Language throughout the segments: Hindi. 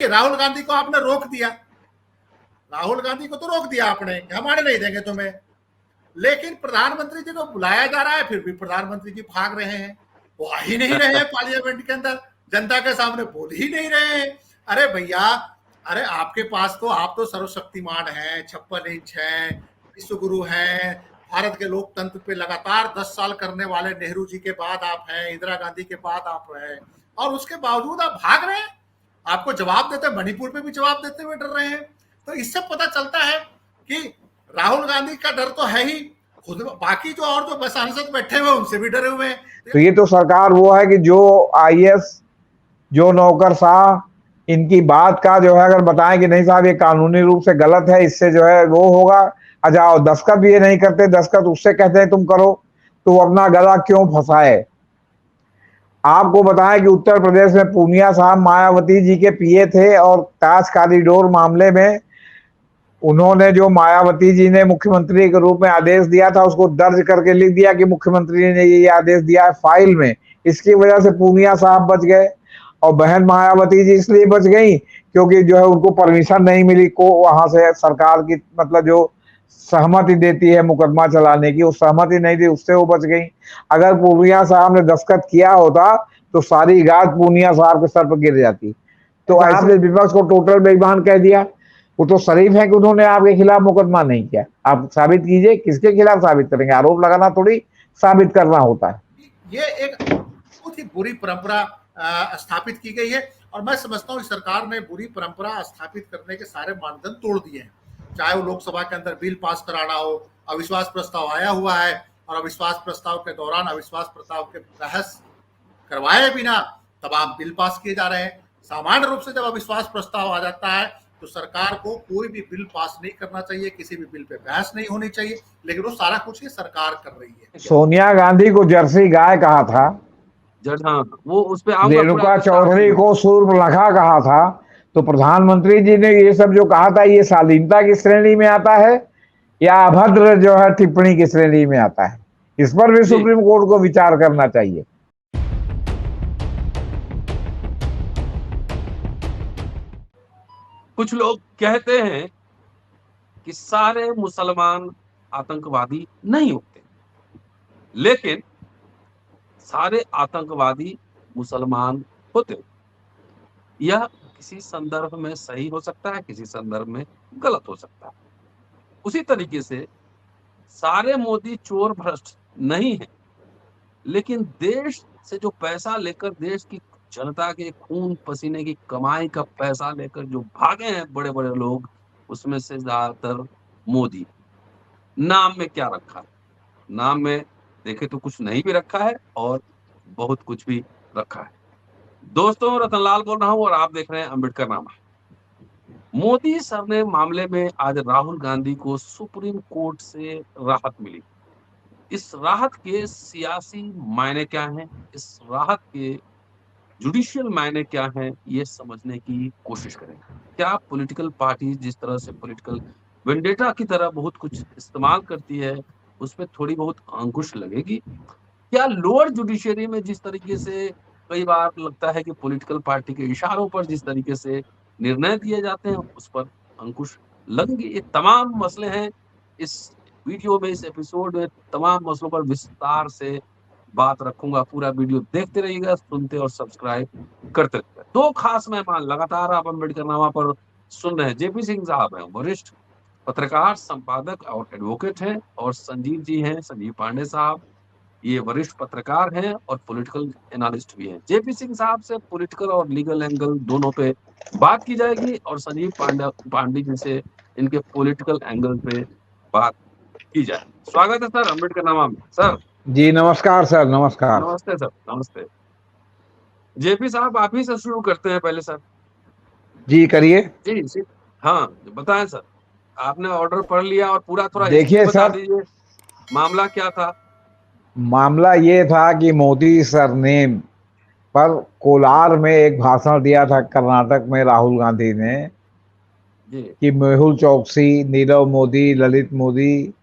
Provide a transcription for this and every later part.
राहुल गांधी को आपने रोक दिया, राहुल गांधी को तो रोक दिया आपने, हमारे नहीं देंगे तुम्हें, लेकिन प्रधानमंत्री जी को बुलाया जा रहा है, फिर भी प्रधानमंत्री जी भाग रहे हैं, वो आ ही नहीं रहे हैं पार्लियामेंट के अंदर, जनता के सामने बोल ही नहीं रहे हैं। अरे भैया, अरे आपके पास तो, आप तो सर्वशक्तिमान हैं, 56 इंच हैं, विश्व गुरु हैं, भारत के लोकतंत्र पे लगातार 10 साल करने वाले नेहरू जी के बाद आप हैं, इंदिरा गांधी के बाद आप हैं, और उसके बावजूद आप भाग रहे हैं। आपको जवाब देते, मणिपुर पे भी जवाब देते हुए डर रहे हैं। तो इससे पता चलता है कि राहुल गांधी का डर तो है ही, खुद बाकी जो और जो सांसद बैठे हुए उनसे भी डरे हुए हैं। तो ये तो सरकार वो है कि जो आईएएस, जो नौकरशाह, इनकी बात का जो है अगर बताएं कि नहीं साहब ये कानूनी रूप से गलत है, इससे जो है वो होगा, अच्छा दस्तखत भी ये नहीं करते, दस्तखत उससे कहते हैं तुम करो, तो वो अपना गला क्यों फंसाए। आपको बताएं कि उत्तर प्रदेश में पूनिया साहब मायावती जी के पीए थे, और ताज कॉरिडोर मामले में उन्होंने जो मायावती जी ने मुख्यमंत्री के रूप में आदेश दिया था उसको दर्ज करके लिख दिया कि मुख्यमंत्री ने ये आदेश दिया है फाइल में। इसकी वजह से पूनिया साहब बच गए, और बहन मायावती जी इसलिए बच गई क्योंकि जो है उनको परमिशन नहीं मिली को वहां से सरकार की, मतलब जो सहमति देती है मुकदमा चलाने की, वो सहमति नहीं दी, उससे वो बच गई। अगर पूनिया साहब ने दस्तखत किया होता तो सारी गाज पूनिया साहब के सर पर गिर जाती। तो आपने विपक्ष को टोटल बेईमान कह दिया। वो तो शरीफ है कि उन्होंने आपके खिलाफ मुकदमा नहीं किया, आप साबित कीजिए, किसके खिलाफ साबित करेंगे? आरोप लगाना थोड़ी साबित करना होता है। ये एक बहुत ही बुरी परंपरा स्थापित की गई है, और मैं समझता हूँ सरकार ने बुरी परंपरा स्थापित करने के सारे मानदंड तोड़ दिए हैं। चाहे वो लोकसभा के अंदर बिल पास कराना हो, अविश्वास प्रस्ताव आया हुआ है, और अविश्वास प्रस्ताव के दौरान अविश्वास प्रस्ताव के बहस करवाए बिना तमाम बिल पास किए जा रहे हैं। सामान्य रूप से जब अविश्वास प्रस्ताव आ जाता है तो सरकार को कोई भी बिल पास नहीं करना चाहिए, किसी भी बिल पे बहस नहीं होनी चाहिए, लेकिन वो सारा कुछ ये सरकार कर रही है। सोनिया गांधी को जर्सी गाय कहा था, हाँ, वो उस पे रेणुका चौधरी को सूर्पनखा कहा था, तो प्रधानमंत्री जी ने ये सब जो कहा था ये शालीनता की श्रेणी में आता है या अभद्र जो है टिप्पणी की श्रेणी में आता है? इस पर भी सुप्रीम कोर्ट को विचार करना चाहिए। कुछ लोग कहते हैं कि सारे मुसलमान आतंकवादी नहीं होते, लेकिन सारे आतंकवादी मुसलमान होते हैं। यह किसी संदर्भ में सही हो सकता है, किसी संदर्भ में गलत हो सकता है। उसी तरीके से सारे मोदी चोर भ्रष्ट नहीं है, लेकिन देश से जो पैसा लेकर, देश की जनता के खून पसीने की कमाई का पैसा लेकर जो भागे हैं बड़े बड़े लोग, उसमें से ज्यादातर मोदी। नाम में क्या रखा है? नाम में देखे तो कुछ नहीं भी रखा है और बहुत कुछ भी रखा है। दोस्तों, रतनलाल बोल रहा हूं और आप देख रहे हैं अम्बेडकरनामा। मोदी सर ने मामले में आज राहुल गांधी को सुप्रीम कोर्ट से राहत मिली। इस राहत के सियासी मायने क्या हैं, इस राहत के जुडिशियल मायने क्या हैं, ये समझने की कोशिश करें। क्या पॉलिटिकल पार्टी जिस तरह से पॉलिटिकल वेंडेटा की तरह बहुत कुछ इस्तेमाल करती है, उसमें थोड़ी बहुत अंकुश लगेगी? क्या लोअर जुडिशरी में जिस तरीके से कई बार लगता है कि पॉलिटिकल पार्टी के इशारों पर जिस तरीके से निर्णय दिए जाते हैं, उस पर अंकुश लगेंगे? ये तमाम मसले हैं। इस वीडियो में, इस एपिसोड में तमाम मसलों पर विस्तार से बात रखूंगा। पूरा वीडियो देखते रहिएगा, सुनते और सब्सक्राइब करते रहिएगा। दो खास मेहमान लगातार आप अम्बेडकरनामा पर सुन रहे हैं। जेपी सिंह साहब हैं, वरिष्ठ पत्रकार, संपादक और एडवोकेट हैं, और संजीव जी हैं, संजीव पांडे साहब, ये वरिष्ठ पत्रकार हैं और पॉलिटिकल एनालिस्ट भी हैं। जेपी सिंह साहब से पॉलिटिकल और लीगल एंगल दोनों पे बात की जाएगी, और संजीव पांडे जी से इनके पॉलिटिकल एंगल पे बात की जाए। स्वागत है सर अम्बेडकरनामा में। सर जी नमस्कार सर। नमस्कार। नमस्ते सर। नमस्ते। जेपी साहब, आप ही से शुरू करते हैं पहले सर। जी करिए। जी हाँ, बताएं सर, आपने ऑर्डर पढ़ लिया और पूरा थोड़ा देखिए बता सर, दीजिए मामला क्या था। मामला ये था कि मोदी सर ने पर कोलार में एक भाषण दिया था कर्नाटक में राहुल गांधी ने जी कि मेहुल चौकसी, नीरव मोदी, ललित मोदी,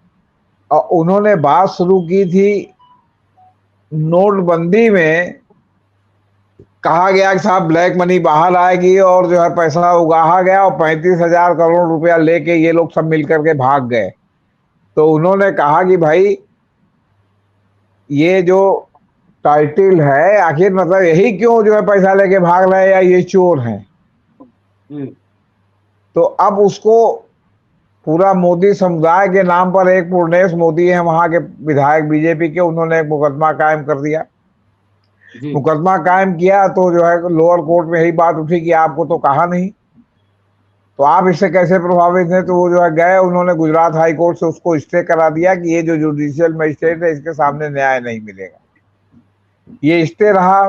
और उन्होंने बात शुरू की थी नोटबंदी में कहा गया कि साहब ब्लैक मनी बाहर आएगी और जो है पैसा उगाहा गया और 35,000 करोड़ रुपया लेके ये लोग सब मिलकर के भाग गए। तो उन्होंने कहा कि भाई ये जो टाइटिल है आखिर मतलब यही क्यों जो है पैसा लेके भाग रहे हैं या ये चोर हैं। तो अब उसको पूरा मोदी समुदाय के नाम पर एक पूर्णेश मोदी है वहां के विधायक बीजेपी के, उन्होंने एक मुकदमा कायम कर दिया। मुकदमा कायम किया तो जो है लोअर कोर्ट में यही बात उठी कि आपको तो कहा नहीं, तो आप इससे कैसे प्रभावित हैं। तो वो जो है गए, उन्होंने गुजरात हाई कोर्ट से उसको स्टे करा दिया कि ये जो जुडिशियल मजिस्ट्रेट है इसके सामने न्याय नहीं मिलेगा। ये स्टे रहा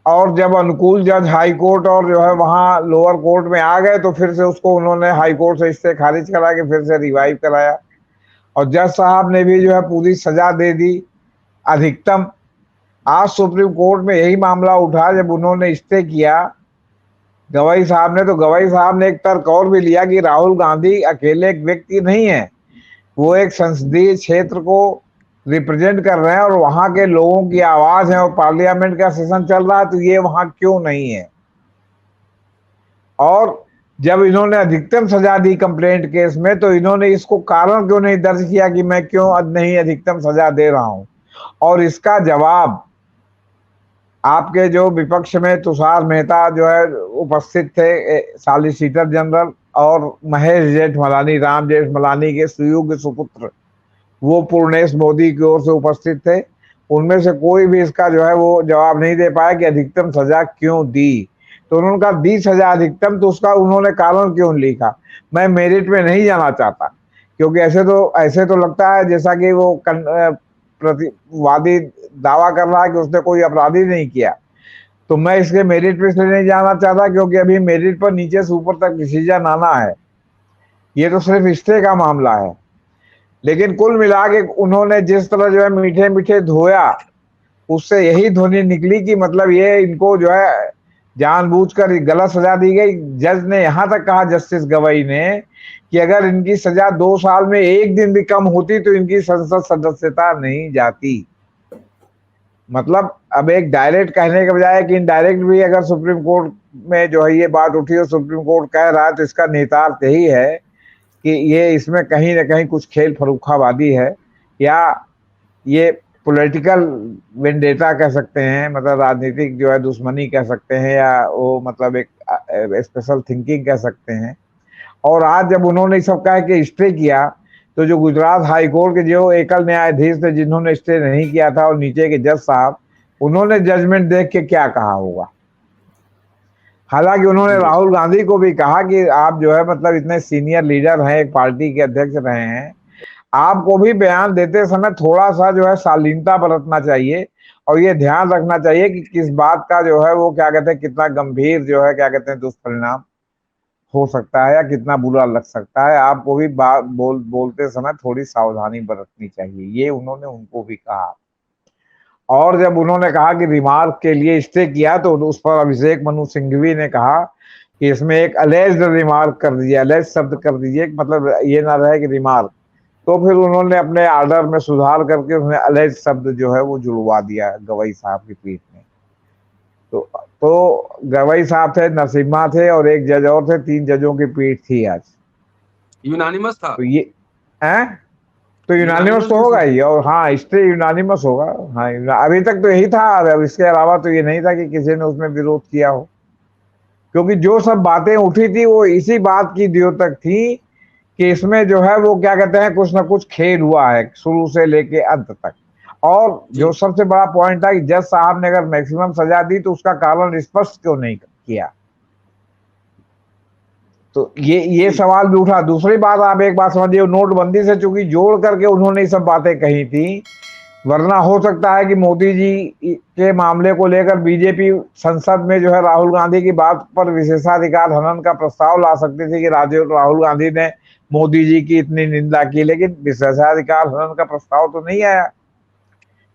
और जब अनुकूल जज हाई कोर्ट और जो है वहां लोअर कोर्ट में आ गए तो फिर से उसको उन्होंने हाई कोर्ट से स्टे खारिज करा के फिर से रिवाइव कराया और जज साहब ने भी जो है पूरी सजा दे दी अधिकतम। आज सुप्रीम कोर्ट में यही मामला उठा जब उन्होंने स्टे किया गवाई साहब ने, तो गवाई साहब ने एक तर्क और भी लिया कि राहुल गांधी अकेले एक व्यक्ति नहीं है, वो एक संसदीय क्षेत्र को रिप्रेजेंट कर रहे हैं और वहां के लोगों की आवाज है और पार्लियामेंट का सेशन चल रहा है, तो ये वहां क्यों नहीं है। और जब इन्होंने अधिकतम सजा दी कंप्लेंट केस में तो इन्होंने इसको कारण क्यों नहीं दर्ज किया कि मैं क्यों नहीं अधिकतम सजा दे रहा हूं। और इसका जवाब आपके जो विपक्ष में तुषार मेहता जो है उपस्थित थे, सॉलिसिटर जनरल, और महेश जेठमलानी, राम जेठमलानी के सुयोग्य सुपुत्र, वो पूर्णेश मोदी की ओर से उपस्थित थे। उनमें से कोई भी इसका जो है वो जवाब नहीं दे पाया कि अधिकतम सजा क्यों दी। तो उन्होंने कहा दी सजा अधिकतम, तो उसका उन्होंने कारण क्यों लिखा। मैं मेरिट में नहीं जाना चाहता क्योंकि ऐसे तो लगता है जैसा कि वो प्रतिवादी दावा कर रहा है कि उसने कोई अपराधी नहीं किया। तो मैं इसके मेरिट पे से नहीं जाना चाहता क्योंकि अभी मेरिट पर नीचे से ऊपर तक डिसीजन आना है, ये तो सिर्फ स्टे का मामला है। लेकिन कुल मिला के उन्होंने जिस तरह जो है मीठे मीठे धोया, उससे यही ध्वनि निकली कि मतलब ये इनको जो है जानबूझकर गलत सजा दी गई। जज ने यहां तक कहा, जस्टिस गवई ने, कि अगर इनकी सजा 2 साल में 1 दिन भी कम होती तो इनकी संसद सदस्यता नहीं जाती। मतलब अब एक डायरेक्ट कहने के बजाय कि इनडायरेक्ट भी अगर सुप्रीम कोर्ट में जो है ये बात उठी और सुप्रीम कोर्ट कह रहा है तो इसका निहितार्थ यही है कि ये इसमें कहीं ना कहीं कुछ खेल फर्रुखाबादी है या ये पॉलिटिकल वेंडेटा कह सकते हैं, मतलब राजनीतिक जो है दुश्मनी कह सकते हैं, या वो मतलब एक स्पेशल थिंकिंग कह सकते हैं। और आज जब उन्होंने सब कह के स्टे किया तो जो गुजरात हाई कोर्ट के जो एकल न्यायाधीश थे जिन्होंने स्टे नहीं किया था और नीचे के जज साहब, उन्होंने जजमेंट देख के क्या कहा होगा। हालांकि उन्होंने राहुल गांधी को भी कहा कि आप जो है मतलब इतने सीनियर लीडर हैं, एक पार्टी के अध्यक्ष रहे हैं, आपको भी बयान देते समय थोड़ा सा जो है शालीनता बरतना चाहिए और ये ध्यान रखना चाहिए कि किस बात का जो है वो क्या कहते हैं कितना गंभीर जो है क्या कहते हैं दुष्परिणाम हो सकता है या कितना बुरा लग सकता है। आपको भी बात बोलते समय थोड़ी सावधानी बरतनी चाहिए, ये उन्होंने उनको भी कहा। और जब उन्होंने कहा कि रिमार्क के लिए स्टे किया तो उस पर अभिषेक मनु सिंघवी ने कहा कि इसमें एक अलेज्ड रिमार्क कर दीजिए, अलेज शब्द कर दीजिए, मतलब ये ना रहे कि रिमार्क। तो फिर उन्होंने अपने ऑर्डर में सुधार करके उसमें अलेज शब्द जो है वो जुड़वा दिया गवई साहब की पीठ में। तो गवई साहब थे, नरसिम्हा थे और एक जज और थे, 3 जजों की पीठ थी आज। यूनानिमस था तो ये है तो यूनानिमस तो होगा ही, और हाँ स्टे यूनानिमस होगा। हाँ अभी तक तो यही था, अब इसके अलावा तो ये नहीं था कि किसी ने उसमें विरोध किया हो, क्योंकि जो सब बातें उठी थी वो इसी बात की द्योतक थी कि इसमें जो है वो क्या कहते हैं कुछ ना कुछ खेल हुआ है शुरू से लेके अंत तक। और जो सबसे बड़ा पॉइंट था कि जज साहब ने अगर मैक्सिमम सजा दी तो उसका कारण स्पष्ट क्यों नहीं किया, तो ये सवाल भी उठा। दूसरी बात, आप एक बात समझिए, नोटबंदी से चूंकि जोड़ करके उन्होंने ये सब बातें कही थी, वरना हो सकता है कि मोदी जी के मामले को लेकर बीजेपी संसद में जो है राहुल गांधी की बात पर विशेषाधिकार हनन का प्रस्ताव ला सकती थी कि राहुल गांधी ने मोदी जी की इतनी निंदा की, लेकिन विशेषाधिकार हनन का प्रस्ताव तो नहीं आया।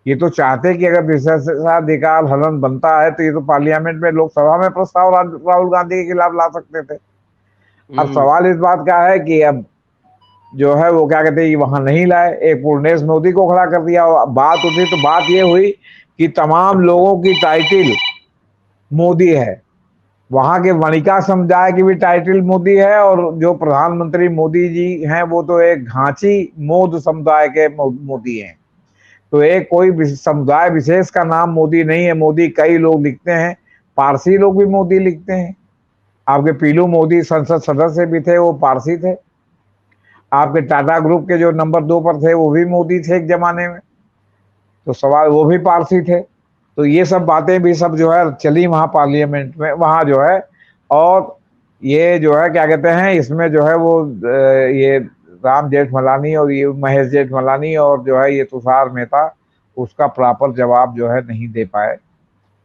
ये तो चाहते कि अगर विशेषाधिकार हनन बनता है तो ये तो पार्लियामेंट में लोकसभा में प्रस्ताव राहुल गांधी के खिलाफ ला सकते थे। अब सवाल इस बात का है कि अब जो है वो क्या कहते हैं वहां नहीं लाए, एक पूर्णेश मोदी को खड़ा कर दिया। बात उठी तो बात ये हुई कि तमाम लोगों की टाइटिल मोदी है, वहां के वणिका समुदाय की भी टाइटल मोदी है, और जो प्रधानमंत्री मोदी जी हैं वो तो एक घांची मोद समुदाय के मोदी हैं। तो एक कोई समुदाय विशेष का नाम मोदी नहीं है। मोदी कई लोग लिखते हैं, पारसी लोग भी मोदी लिखते हैं। आपके पीलू मोदी संसद सदस्य भी थे, वो पारसी थे। आपके टाटा ग्रुप के जो नंबर 2 पर थे वो भी मोदी थे एक जमाने में, तो सवाल वो भी पारसी थे। तो ये सब बातें भी सब जो है चली वहां पार्लियामेंट में, वहां जो है। और ये जो है क्या कहते हैं, इसमें जो है वो ये राम जेठमलानी और ये महेश जेठमलानी और जो है ये तुषार मेहता उसका प्रॉपर जवाब जो है नहीं दे पाए,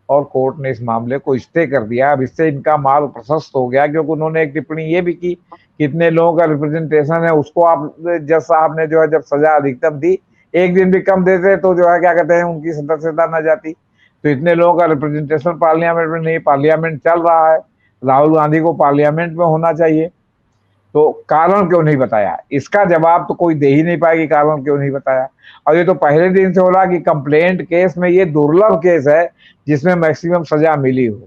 और कोर्ट ने इस मामले को स्टे कर दिया। अब इससे इनका मार्ग प्रशस्त हो गया, क्योंकि उन्होंने एक टिप्पणी ये भी की, कितने लोगों का रिप्रेजेंटेशन है उसको आप जज साहब ने जो है जब सजा अधिकतम दी, एक दिन भी कम देते तो जो है क्या कहते हैं उनकी सदस्यता न जाती। तो इतने लोगों का रिप्रेजेंटेशन पार्लियामेंट में नहीं, पार्लियामेंट चल रहा है, राहुल गांधी को पार्लियामेंट में होना चाहिए, तो कारण क्यों नहीं बताया? इसका जवाब तो कोई दे ही नहीं पाएगी, कारण क्यों नहीं बताया। और ये तो पहले दिन से हो रहा कि कंप्लेंट केस में ये दुर्लभ केस है जिसमें मैक्सिमम सजा मिली हो,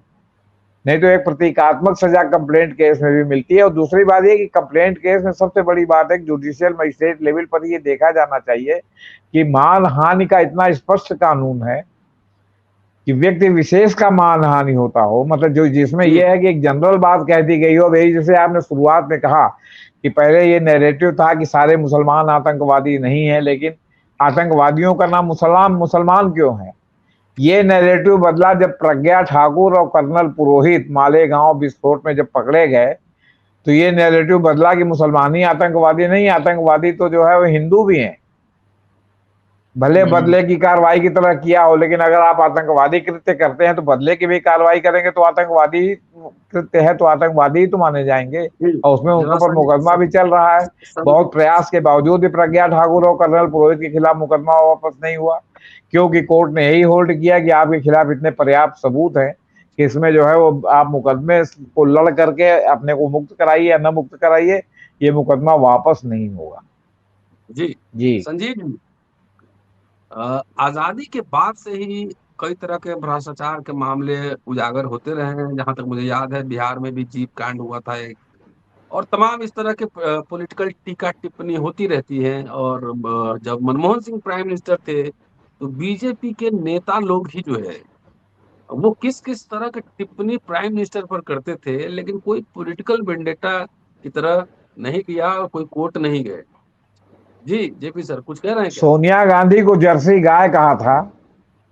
नहीं तो एक प्रतीकात्मक सजा कंप्लेंट केस में भी मिलती है। और दूसरी बात ये कि कंप्लेंट केस में सबसे बड़ी बात है कि जुडिशियल मजिस्ट्रेट लेवल पर ये देखा जाना चाहिए कि मानहानि का इतना स्पष्ट कानून है कि व्यक्ति विशेष का मानहानि होता हो, मतलब जो जिसमें यह है कि एक जनरल बात कह दी गई हो। वही जैसे आपने शुरुआत में कहा कि पहले ये नैरेटिव था कि सारे मुसलमान आतंकवादी नहीं है, लेकिन आतंकवादियों का नाम मुसलमान क्यों है? ये नैरेटिव बदला जब प्रज्ञा ठाकुर और कर्नल पुरोहित मालेगांव विस्फोट में जब पकड़े गए, तो ये नैरेटिव बदला कि मुसलमान ही आतंकवादी नहीं, आतंकवादी तो जो है वो हिंदू भी हैं। भले बदले की कार्रवाई की तरह किया हो, लेकिन अगर आप आतंकवादी कृत्य करते हैं तो बदले की भी कार्रवाई करेंगे तो आतंकवादी कृत्य है, तो आतंकवादी ही तो माने जाएंगे। और उसमें उनके ऊपर मुकदमा भी चल रहा है। बहुत प्रयास के बावजूद भी प्रज्ञा ठाकुर और कर्नल पुरोहित के खिलाफ मुकदमा वापस नहीं हुआ, क्योंकि कोर्ट ने यही होल्ड किया कि आपके खिलाफ इतने पर्याप्त सबूत हैं कि इसमें जो है वो आप मुकदमे को लड़ करके अपने को मुक्त कराइए या न मुक्त कराइए, ये मुकदमा वापस नहीं होगा। जी संजीव जी, आजादी के बाद से ही कई तरह के भ्रष्टाचार के मामले उजागर होते रहे हैं। जहां तक मुझे याद है बिहार में भी जीप कांड हुआ था एक, और तमाम इस तरह के पॉलिटिकल टीका टिप्पणी होती रहती है। और जब मनमोहन सिंह प्राइम मिनिस्टर थे तो बीजेपी के नेता लोग ही जो है वो किस किस तरह की टिप्पणी प्राइम मिनिस्टर पर करते थे, लेकिन कोई पॉलिटिकल वेंडेटा की तरह नहीं किया और कोई कोर्ट नहीं गए। जी जेपी सर कुछ कह रहे हैं क्या? सोनिया गांधी को जर्सी गाय कहा था,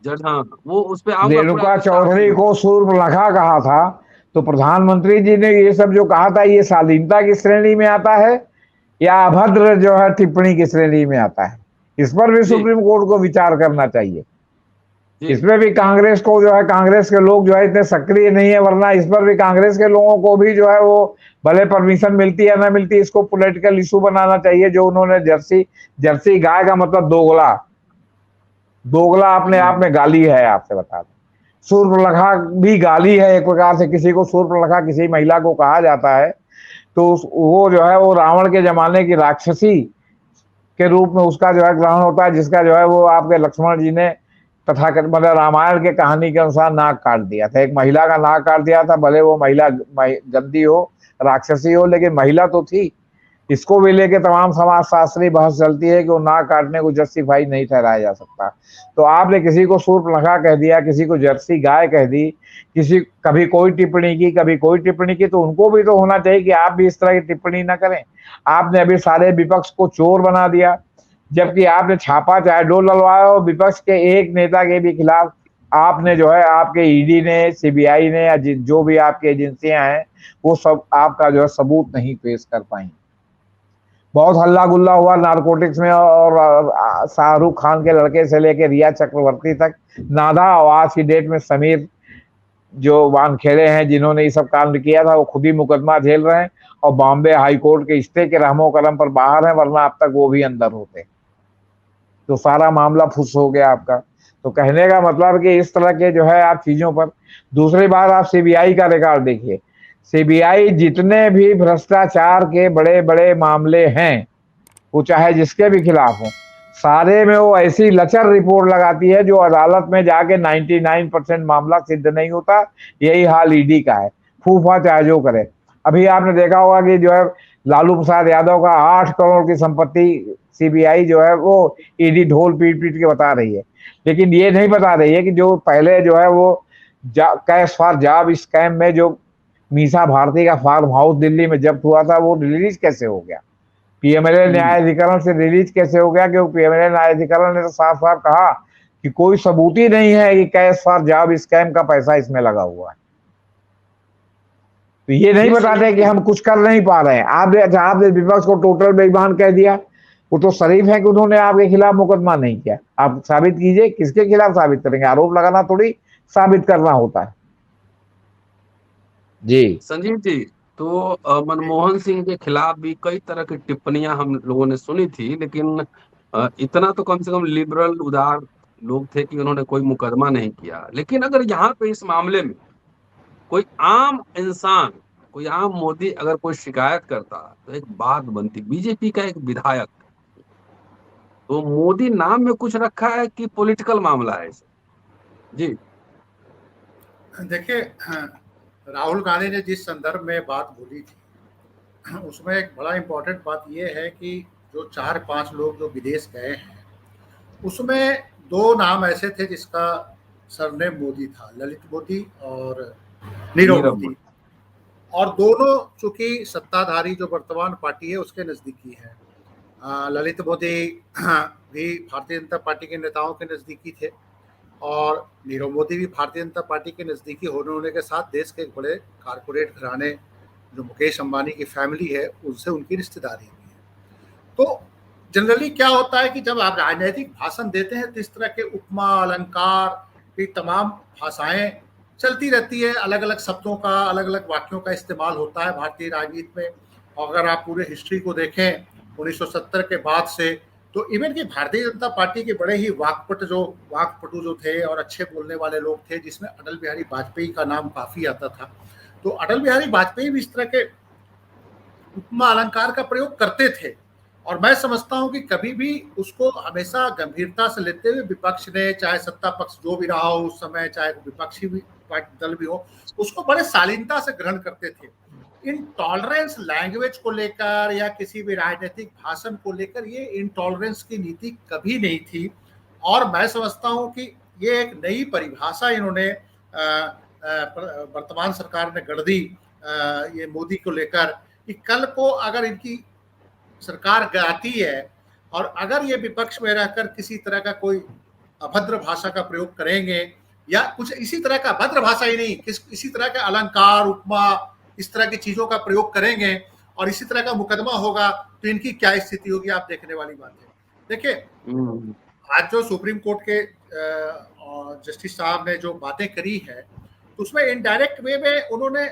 जज हाँ वो उस पे आऊंगा। रेणुका चौधरी को सूर्पनखा कहा था, तो प्रधानमंत्री जी ने ये सब जो कहा था ये शालीनता की श्रेणी में आता है या अभद्र जो है टिप्पणी की श्रेणी में आता है? इस पर भी सुप्रीम कोर्ट को विचार करना चाहिए। इसमें भी कांग्रेस को जो है, कांग्रेस के लोग जो है इतने सक्रिय नहीं है, वरना इस पर भी कांग्रेस के लोगों को भी जो है वो भले परमिशन मिलती है ना मिलती, इसको पॉलिटिकल इशू बनाना चाहिए। जो उन्होंने जर्सी गाय का मतलब दोगला अपने आप में गाली है, आपसे बता दें। सूर्पनखा भी गाली है एक प्रकार से, किसी को सूर्पनखा किसी महिला को कहा जाता है तो वो जो है वो रावण के जमाने की राक्षसी के रूप में उसका जो है ग्रहण होता है, जिसका जो है वो आपके लक्ष्मण जी ने तथाकथित मतलब रामायण के कहानी के अनुसार नाक काट दिया था। एक महिला का नाक काट दिया था, भले वो महिला गंदी हो, राक्षसी हो, लेकिन महिला तो थी। इसको भी लेके तमाम समाज शास्त्री बहस चलती है कि वो नाक काटने को जस्टिफाई नहीं ठहराया जा सकता। तो आपने किसी को सूर्पनखा कह दिया, किसी को जर्सी गाय कह दी, किसी कभी कोई टिप्पणी की कभी कोई टिप्पणी की, तो उनको भी तो होना चाहिए कि आप भी इस तरह की टिप्पणी ना करें। आपने अभी सारे विपक्ष को चोर बना दिया, जबकि आपने छापा चाहे डोल डलवाया हो, विपक्ष के एक नेता के भी खिलाफ आपने जो है आपके ईडी ने, सीबीआई ने या जो भी आपकी एजेंसियां हैं वो सब आपका जो है सबूत नहीं पेश कर पाई। बहुत हल्ला गुल्ला हुआ नारकोटिक्स में, और शाहरुख खान के लड़के से लेकर रिया चक्रवर्ती तक नादा, और आज की डेट में समीर जो वानखेड़े हैं जिन्होंने ये सब कांड किया था वो खुद ही मुकदमा झेल रहे हैं और बॉम्बे हाई कोर्ट के स्टे के रहमो करम पर बाहर हैं, वरना अब तक वो भी अंदर होते। तो सारा मामला फुस हो गया आपका। तो कहने का मतलब कि इस तरह के जो है आप चीजों पर। दूसरी बात, आप सीबीआई का रिकॉर्ड देखिए, सीबीआई जितने भी भ्रष्टाचार के बड़े बड़े मामले हैं वो चाहे जिसके भी खिलाफ हो, सारे में वो ऐसी लचर रिपोर्ट लगाती है जो अदालत में जाके 99% मामला सिद्ध नहीं होता। यही हाल ईडी का है, फूफा चाहे जो करे। अभी आपने देखा होगा कि जो है लालू प्रसाद यादव का 8 करोड़ की संपत्ति सीबीआई जो है वो ईडी ढोल पीट पीट के बता रही है, लेकिन ये नहीं बता रही है कि जो पहले जो है वो कैश फॉर जॉब स्कैम में जो मीसा भारती का फार्म हाउस दिल्ली में जब्त हुआ था वो रिलीज कैसे हो गया, पीएमएलए न्यायाधिकरण से रिलीज कैसे हो गया? क्योंकि पीएमएलए न्यायाधिकरण ने तो साफ साफ कहा कि कोई सबूत ही नहीं है कि कैश फॉर जॉब स्कैम का पैसा इसमें लगा हुआ है। तो ये नहीं बताते कि हम कुछ कर नहीं पा रहे हैं। आपने विपक्ष को टोटल बेईमान कह दिया। वो तो शरीफ है कि उन्होंने आपके खिलाफ मुकदमा नहीं किया। आप साबित कीजिए, किसके खिलाफ साबित करेंगे? आरोप लगाना थोड़ी साबित करना होता है। जी संजीव जी, तो मनमोहन सिंह के खिलाफ भी कई तरह की टिप्पणियां हम लोगों ने सुनी थी, लेकिन इतना तो कम से कम लिबरल उदार लोग थे कि उन्होंने कोई मुकदमा नहीं किया। लेकिन अगर यहाँ पे इस मामले में कोई आम इंसान, कोई आम मोदी अगर कोई शिकायत करता तो एक बात बनती, बीजेपी का एक विधायक, तो मोदी नाम में कुछ रखा है कि पॉलिटिकल मामला है इसे? जी देखिए, राहुल गांधी ने जिस संदर्भ में बात बोली थी उसमें एक बड़ा इम्पोर्टेंट बात यह है कि जो 4-5 लोग जो विदेश गए हैं उसमें 2 नाम ऐसे थे जिसका सरनेम मोदी था, ललित मोदी और नीरव नीरव मोदी। और दोनों चूंकि सत्ताधारी जो वर्तमान पार्टी है उसके नजदीकी है। ललित मोदी भी भारतीय जनता पार्टी के नेताओं के नजदीकी थे और नीरव मोदी भी भारतीय जनता पार्टी के नजदीकी होने के साथ देश के एक बड़े कारपोरेट घराने जो मुकेश अंबानी की फैमिली है उनसे उनकी रिश्तेदारी भी है। तो जनरली क्या होता है कि जब आप राजनीतिक भाषण देते हैं तो इस तरह के उपमा अलंकार की तमाम भाषाएं चलती रहती है, अलग अलग शब्दों का, अलग अलग वाक्यों का इस्तेमाल होता है भारतीय राजनीति में। और अगर आप पूरे हिस्ट्री को देखें 1970 के बाद से, तो इवन की भारतीय जनता पार्टी के बड़े ही वाकपटु जो थे और अच्छे बोलने वाले लोग थे, जिसमें अटल बिहारी वाजपेयी का नाम काफी आता था। तो अटल बिहारी वाजपेयी भी इस तरह के उपमा अलंकार का प्रयोग करते थे और मैं समझता हूं कि कभी भी उसको हमेशा गंभीरता से लेते हुए विपक्ष ने, चाहे सत्ता पक्ष जो भी रहा हो उस समय, चाहे विपक्षी भी दल भी हो, उसको बड़े शालीनता से ग्रहण करते थे। इनटॉलरेंस लैंग्वेज को लेकर या किसी भी राजनीतिक भाषण को लेकर ये इनटॉलरेंस की नीति कभी नहीं थी। और मैं समझता हूं कि ये एक नई परिभाषा इन्होंने वर्तमान सरकार ने गढ़ दी ये मोदी को लेकर कि कल को अगर इनकी सरकार गाती है और अगर ये विपक्ष में रहकर किसी तरह का कोई अभद्र भाषा का प्रयोग करेंगे या कुछ इसी तरह का, अभद्र भाषा ही नहीं, इसी तरह के अलंकार उपमा इस तरह की चीजों का प्रयोग करेंगे और इसी तरह का मुकदमा होगा तो इनकी क्या स्थिति होगी, आप देखने वाली बात है। देखिए, आज जो सुप्रीम कोर्ट के जस्टिस साहब ने जो बातें करी है तो उसमें इनडायरेक्ट वे में उन्होंने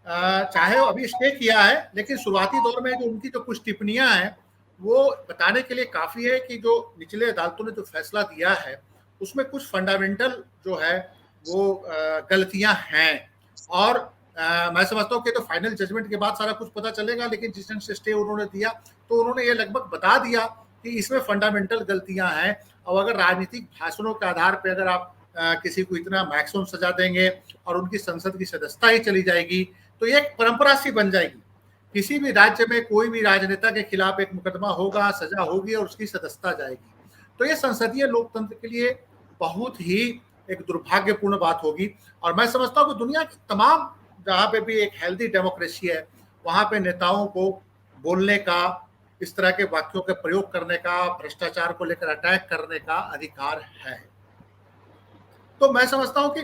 चाहे अभी स्टे किया है, लेकिन शुरुआती दौर में जो उनकी जो कुछ टिप्पणियां हैं वो बताने के लिए काफी है कि जो निचले अदालतों ने जो फैसला दिया है उसमें कुछ फंडामेंटल जो है वो गलतियां हैं। और मैं समझता हूँ कि तो फाइनल जजमेंट के बाद सारा कुछ पता चलेगा, लेकिन जिस ढंग से स्टे उन्होंने दिया तो उन्होंने ये लगभग बता दिया कि इसमें फंडामेंटल गलतियां हैं। और अगर राजनीतिक भाषणों के आधार पर अगर आप किसी को इतना मैक्सिमम सजा देंगे और उनकी संसद की सदस्यता ही चली जाएगी तो ये एक परंपरा सी बन जाएगी। किसी भी राज्य में कोई भी राजनेता के खिलाफ एक मुकदमा होगा, सजा होगी और उसकी सदस्यता जाएगी। तो ये संसदीय लोकतंत्र के लिए बहुत ही एक दुर्भाग्यपूर्ण बात होगी। और मैं समझता हूँ कि दुनिया की तमाम जहाँ पे भी एक हेल्दी डेमोक्रेसी है वहां पे नेताओं को बोलने का, इस तरह के वाक्यों के प्रयोग करने का, भ्रष्टाचार को लेकर अटैक करने का अधिकार है। तो मैं समझता हूं कि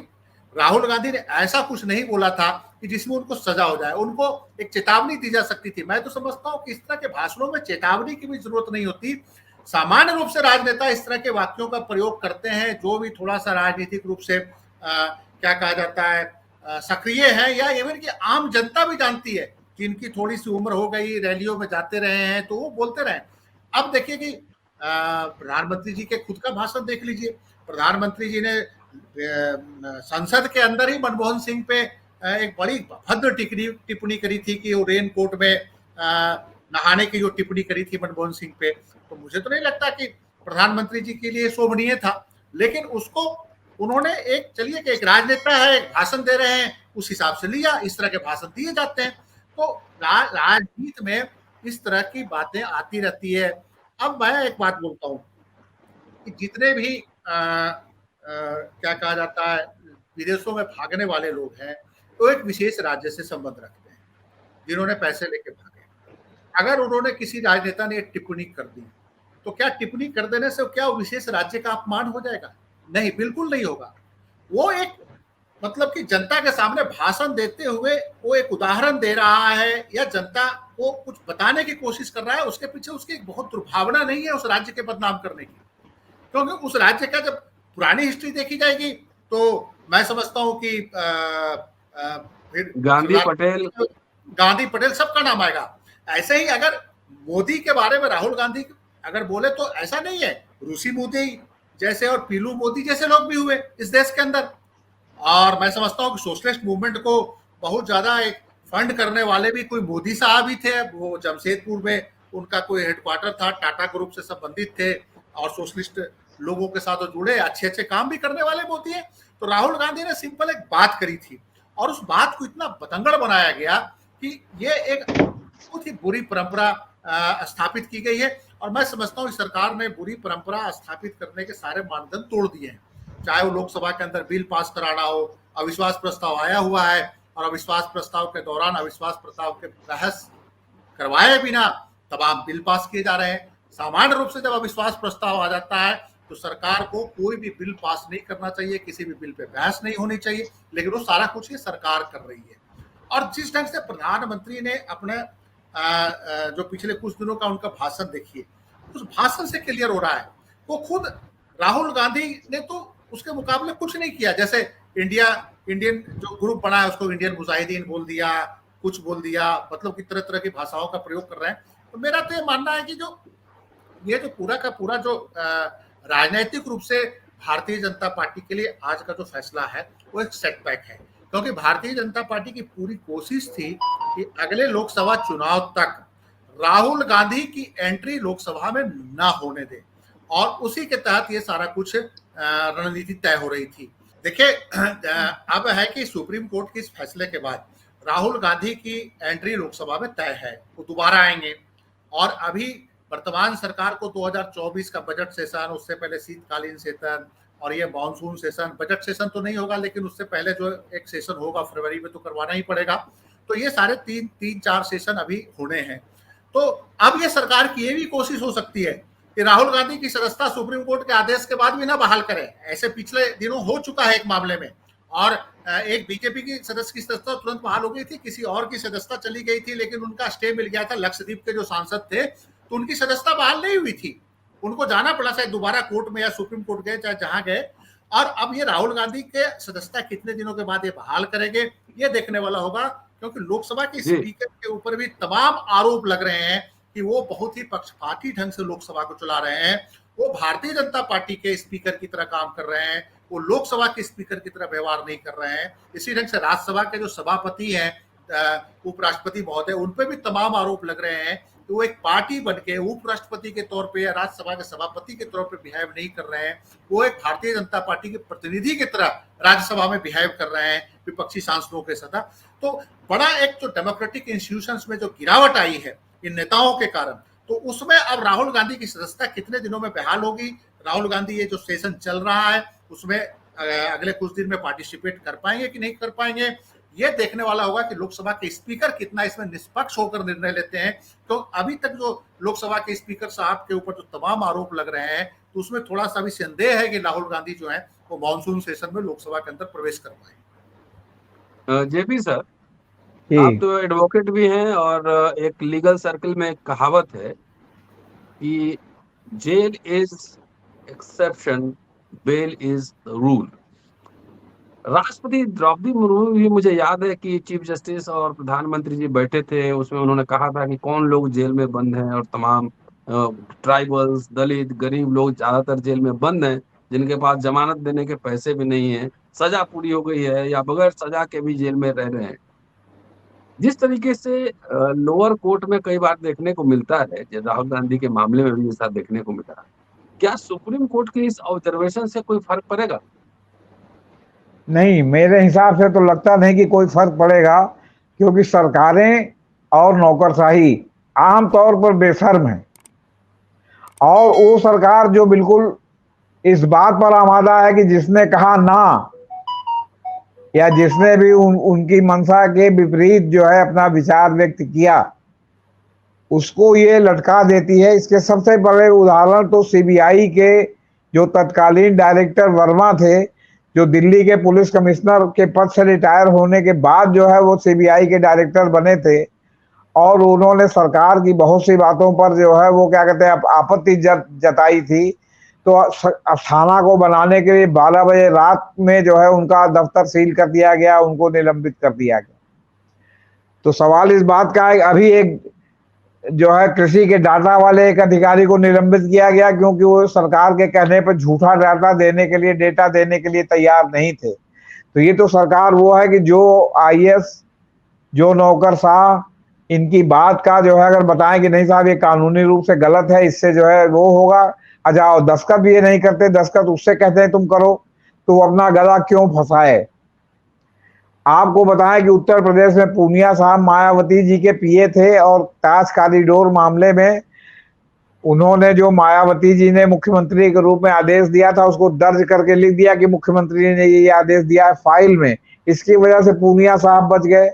राहुल गांधी ने ऐसा कुछ नहीं बोला था कि जिसमें उनको सजा हो जाए, उनको एक चेतावनी दी जा सकती थी। मैं तो समझता हूं कि इस तरह के भाषणों में चेतावनी की भी जरूरत नहीं होती। सामान्य रूप से राजनेता इस तरह के वाक्यों का प्रयोग करते हैं जो भी थोड़ा सा राजनीतिक रूप से क्या कहा जाता है सक्रिय है, या इवन की आम जनता भी जानती है, जिनकी थोड़ी सी उम्र हो गई, रैलियों में जाते रहे हैं तो वो बोलते रहे। अब देखिए कि प्रधानमंत्री जी के खुद का भाषण देख लीजिए। प्रधानमंत्री जी ने संसद के अंदर ही मनमोहन सिंह पे एक बड़ी भद्र टिप्पणी करी थी कि वो रेन कोट में नहाने की जो टिप्पणी करी थी मनमोहन सिंह पे, तो मुझे तो नहीं लगता कि प्रधानमंत्री जी के लिए शोभनीय था, लेकिन उसको उन्होंने एक, चलिए कि एक राजनेता है, भाषण दे रहे हैं, उस हिसाब से लिया। इस तरह के भाषण दिए जाते हैं। तो राजनीति में इस तरह की बातें आती रहती है। अब मैं एक बात बोलता हूँ कि जितने भी क्या कहा जाता है, विदेशों में भागने वाले लोग हैं, तो एक विशेष राज्य से संबंध रखते हैं, जिन्होंने पैसे लेके भागे। अगर उन्होंने, किसी राजनेता ने टिप्पणी कर दी, तो क्या टिप्पणी कर देने से क्या वो विशेष राज्य का अपमान हो जाएगा? नहीं, बिल्कुल नहीं होगा। वो एक, मतलब कि जनता के सामने भाषण देते हुए वो एक उदाहरण दे रहा है, या जनता को कुछ बताने की कोशिश कर रहा है। उसके पीछे उसकी एक बहुत दुर्भावना नहीं है उस राज्य के बदनाम करने की, क्योंकि उस राज्य का जब पुरानी हिस्ट्री देखी जाएगी तो मैं समझता हूं कि फिर गांधी पटेल सबका नाम आएगा। ऐसे ही अगर मोदी के बारे में राहुल गांधी अगर बोले तो ऐसा नहीं है, रूसी मोदी जैसे और पीलू मोदी जैसे लोग भी हुए इस देश के अंदर। और मैं समझता हूं कि सोशलिस्ट मूवमेंट को बहुत ज्यादा एक फंड करने वाले भी कोई मोदी साहब ही थे। वो जमशेदपुर में उनका कोई हेडक्वार्टर था, टाटा ग्रुप से संबंधित थे और सोशलिस्ट लोगों के साथ जुड़े, अच्छे अच्छे काम भी करने वाले मोदी है। तो राहुल गांधी ने सिंपल एक बात करी थी और उस बात को इतना बतंगड़ बनाया गया कि ये एक बहुत ही बुरी परंपरा स्थापित की गई है। और मैं समझता हूँ सरकार ने बुरी परंपरा स्थापित करने के सारे मानदंड तोड़ दिए हैं। चाहे वो लोकसभा के अंदर बिल पास कराना हो, अविश्वास प्रस्ताव आया हुआ है और अविश्वास प्रस्ताव के दौरान अविश्वास प्रस्ताव के बहस करवाए बिना तमाम बिल पास किए जा रहे हैं। सामान्य रूप से जब अविश्वास प्रस्ताव आ जाता है तो सरकार को कोई भी बिल पास नहीं करना चाहिए, किसी भी बिल पे बहस नहीं होनी चाहिए, लेकिन वो सारा कुछ ये सरकार कर रही है। और जिस ढंग से प्रधानमंत्री ने अपने जो पिछले कुछ दिनों का उनका भाषण देखिए, उस भाषण से क्लियर हो रहा है वो खुद राहुल गांधी ने तो उसके मुकाबले कुछ नहीं किया। जैसे इंडियन जो ग्रुप बना है उसको इंडियन मुजाहिदीन बोल दिया, कुछ बोल दिया, मतलब कि तरह तरह की भाषाओं का प्रयोग कर रहे हैं। तो मेरा तो ये मानना है कि ये जो पूरा का पूरा जो राजनीतिक रूप से भारतीय जनता पार्टी के लिए आज का जो फैसला है वो एक सेटबैक है, क्योंकि भारतीय जनता पार्टी की पूरी कोशिश थी कि अगले लोकसभा चुनाव तक राहुल गांधी की एंट्री लोकसभा में ना होने दे, और उसी के तहत ये सारा कुछ रणनीति तय हो रही थी। देखिए, अब है कि सुप्रीम कोर्ट के इस फैसले के बाद राहुल गांधी की एंट्री लोकसभा में तय है, वो दोबारा आएंगे। और अभी वर्तमान सरकार को 2024 का बजट सेशन, उससे पहले शीतकालीन सेशन और ये मानसून सेशन, बजट सेशन तो नहीं होगा लेकिन उससे पहले जो एक सेशन होगा फरवरी में तो करवाना ही पड़ेगा। तो ये सारे तीन चार सेशन अभी होने हैं। तो अब ये सरकार की ये भी कोशिश हो सकती है कि राहुल गांधी की सदस्यता सुप्रीम कोर्ट के आदेश के बाद भी ना बहाल करे। ऐसे पिछले दिनों हो चुका है एक मामले में, और एक बीजेपी की सदस्य की सदस्यता तुरंत बहाल हो गई थी, किसी और की सदस्यता चली गई थी, लेकिन उनका स्टे मिल गया था। लक्षद्वीप के जो सांसद थे तो उनकी सदस्यता बहाल नहीं हुई थी, उनको जाना पड़ा, शायद दोबारा कोर्ट में या सुप्रीम कोर्ट गए, चाहे जहां गए। और अब ये राहुल गांधी के सदस्यता कितने दिनों के बाद ये बहाल करेंगे ये देखने वाला होगा, क्योंकि लोकसभा के स्पीकर के ऊपर भी तमाम आरोप लग रहे हैं कि वो बहुत ही पक्षपाती ढंग से लोकसभा को चला रहे हैं। वो भारतीय जनता पार्टी के स्पीकर की तरह काम कर रहे हैं, वो लोकसभा के स्पीकर की तरह व्यवहार नहीं कर रहे हैं। इसी ढंग से राज्यसभा के जो सभापति हैं, उपराष्ट्रपति महोदय, उन पर भी तमाम आरोप लग रहे हैं कि वो एक पार्टी बन के उपराष्ट्रपति के तौर पे या राज्यसभा के सभापति के तौर पे बिहेव नहीं कर रहे हैं। वो एक भारतीय जनता पार्टी के प्रतिनिधि की तरह राज्यसभा में बिहेव कर रहे हैं विपक्षी सांसदों के साथ। तो बड़ा एक जो डेमोक्रेटिक इंस्टीट्यूशंस में जो गिरावट आई है इन नेताओं के कारण, तो उसमें अब राहुल गांधी की सदस्यता कितने दिनों में बहाल होगी, राहुल गांधी ये जो सेशन चल रहा है उसमें अगले कुछ दिन में पार्टिसिपेट कर पाएंगे कि नहीं कर पाएंगे, ये देखने वाला होगा कि लोकसभा के स्पीकर कितना इसमें निष्पक्ष होकर निर्णय लेते हैं। तो अभी तक जो लोकसभा के स्पीकर साहब के ऊपर जो तमाम आरोप लग रहे हैं, तो उसमें थोड़ा सा भी संदेह है कि राहुल गांधी जो है वो मानसून सेशन में लोकसभा के अंदर प्रवेश कर पाएंगे। जेपी सर, आप तो एडवोकेट भी हैं और एक लीगल सर्कल में एक कहावत है कि jail is exception, bail is rule. राष्ट्रपति द्रौपदी मुर्मू भी, मुझे याद है कि चीफ जस्टिस और प्रधानमंत्री जी बैठे थे, उसमें उन्होंने कहा था कि कौन लोग जेल में बंद हैं, और तमाम ट्राइबल्स, दलित, गरीब लोग ज्यादातर जेल में बंद हैं, जिनके पास जमानत देने के पैसे भी नहीं है, सजा पूरी हो गई है या बगैर सजा के भी जेल में रह रहे हैं। जिस तरीके से लोअर कोर्ट में कई बार देखने को मिलता है, राहुल गांधी के मामले में भी ऐसा देखने को मिला, क्या सुप्रीम कोर्ट के इस ऑब्जर्वेशन से कोई फर्क पड़ेगा? नहीं, मेरे हिसाब से तो लगता नहीं कि कोई फर्क पड़ेगा, क्योंकि सरकारें और नौकरशाही आमतौर पर बेशर्म है। और वो सरकार जो बिल्कुल इस बात पर आमादा है कि जिसने कहा ना, या जिसने भी उनकी मंशा के विपरीत जो है अपना विचार व्यक्त किया, उसको ये लटका देती है। इसके सबसे बड़े उदाहरण तो सीबीआई के जो तत्कालीन डायरेक्टर वर्मा थे, जो दिल्ली के पुलिस कमिश्नर के पद से रिटायर होने के बाद जो है वो सीबीआई के डायरेक्टर बने थे, और उन्होंने सरकार की बहुत सी बातों पर जो है वो क्या कहते हैं आपत्ति जताई थी। तो अस्थाना को बनाने के लिए 12 बजे रात में जो है उनका दफ्तर सील कर दिया गया, उनको निलंबित कर दिया गया। तो सवाल इस बात का है, अभी एक जो है कृषि के डाटा वाले एक अधिकारी को निलंबित किया गया, क्योंकि वो सरकार के कहने पर झूठा डेटा देने के लिए तैयार नहीं थे। तो ये तो सरकार वो है कि जो आईएएस, जो नौकरशाह, इनकी बात का जो है अगर बताएं कि नहीं साहब ये कानूनी रूप से गलत है, इससे जो है वो होगा, अजाओ दस्तखत भी ये नहीं करते, दस्तखत उससे कहते हैं तुम करो, तो वो अपना गला क्यों फंसाए। आपको बताएं कि उत्तर प्रदेश में पूनिया साहब मायावती जी के पीए थे, और ताज कॉरिडोर मामले में उन्होंने जो मायावती जी ने मुख्यमंत्री के रूप में आदेश दिया था, उसको दर्ज करके लिख दिया कि मुख्यमंत्री ने ये आदेश दिया है फाइल में। इसकी वजह से पूनिया साहब बच गए,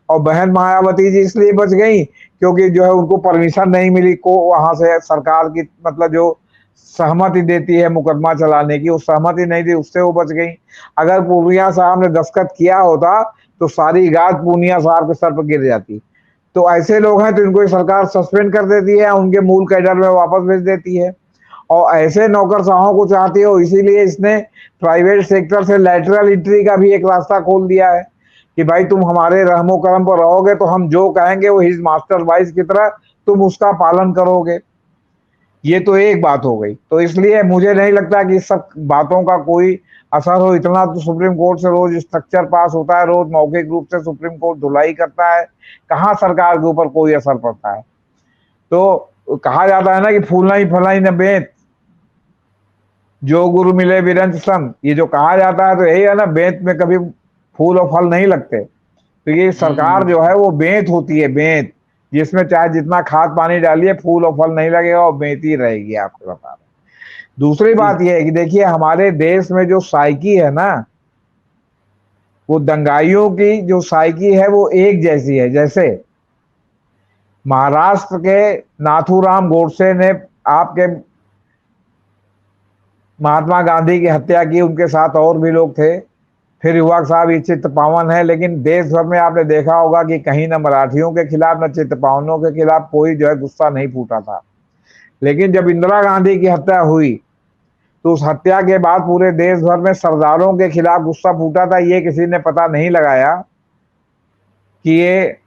और बहन मायावती जी इसलिए बच गई क्योंकि जो है उनको परमिशन नहीं मिली को वहां से सरकार की, मतलब जो सहमति देती है मुकदमा चलाने की, वो सहमति नहीं दी, उससे वो बच गई। अगर पूनिया साहब ने दस्तखत किया होता तो सारी गाज पूनिया साहब के सर पर गिर जाती। तो ऐसे लोग हैं तो इनको सरकार सस्पेंड कर देती है, उनके मूल कैडर में वापस भेज देती है, और ऐसे नौकरशाहों को चाहती हो। इसीलिए इसने प्राइवेट सेक्टर से लैटरल एंट्री का भी एक रास्ता खोल दिया है कि भाई तुम हमारे रहमो करम पर रहोगे तो हम जो कहेंगे वो हिज मास्टर वाइस की तरह तुम उसका पालन करोगे। ये तो एक बात हो गई। तो इसलिए मुझे नहीं लगता कि इस सब बातों का कोई असर हो। इतना तो सुप्रीम कोर्ट से रोज स्ट्रक्चर पास होता है, रोज मौखिक रूप से सुप्रीम कोर्ट धुलाई करता है, कहाँ सरकार के ऊपर कोई असर पड़ता है। तो कहा जाता है ना कि फूलना ही फलाई न बेंत, जो गुरु मिले बिरंज सन, ये जो कहा जाता है तो यही है ना, बेंत में कभी फूल और फल नहीं लगते। तो ये सरकार जो है वो बेंत होती है, बेंत, जिसमें चाहे जितना खाद पानी डालिए फूल और फल नहीं लगेगा, और बेंत ही रहेगी। आपको बता रहे। दूसरी बात यह है कि देखिए हमारे देश में जो साइकी है ना, वो दंगाइयों की जो साइकी है वो एक जैसी है। जैसे महाराष्ट्र के नाथूराम गोडसे ने आपके महात्मा गांधी की हत्या की, उनके साथ और भी लोग थे। फिर युवक साहब ये चित्तपावन है, लेकिन देश भर में आपने देखा होगा कि कहीं न मराठियों के खिलाफ न चित्तपावनों के खिलाफ कोई जो है गुस्सा नहीं फूटा था। लेकिन जब इंदिरा गांधी की हत्या हुई तो उस हत्या के बाद पूरे देश भर में सरदारों के खिलाफ गुस्सा फूटा था। ये किसी ने पता नहीं लगाया कि ये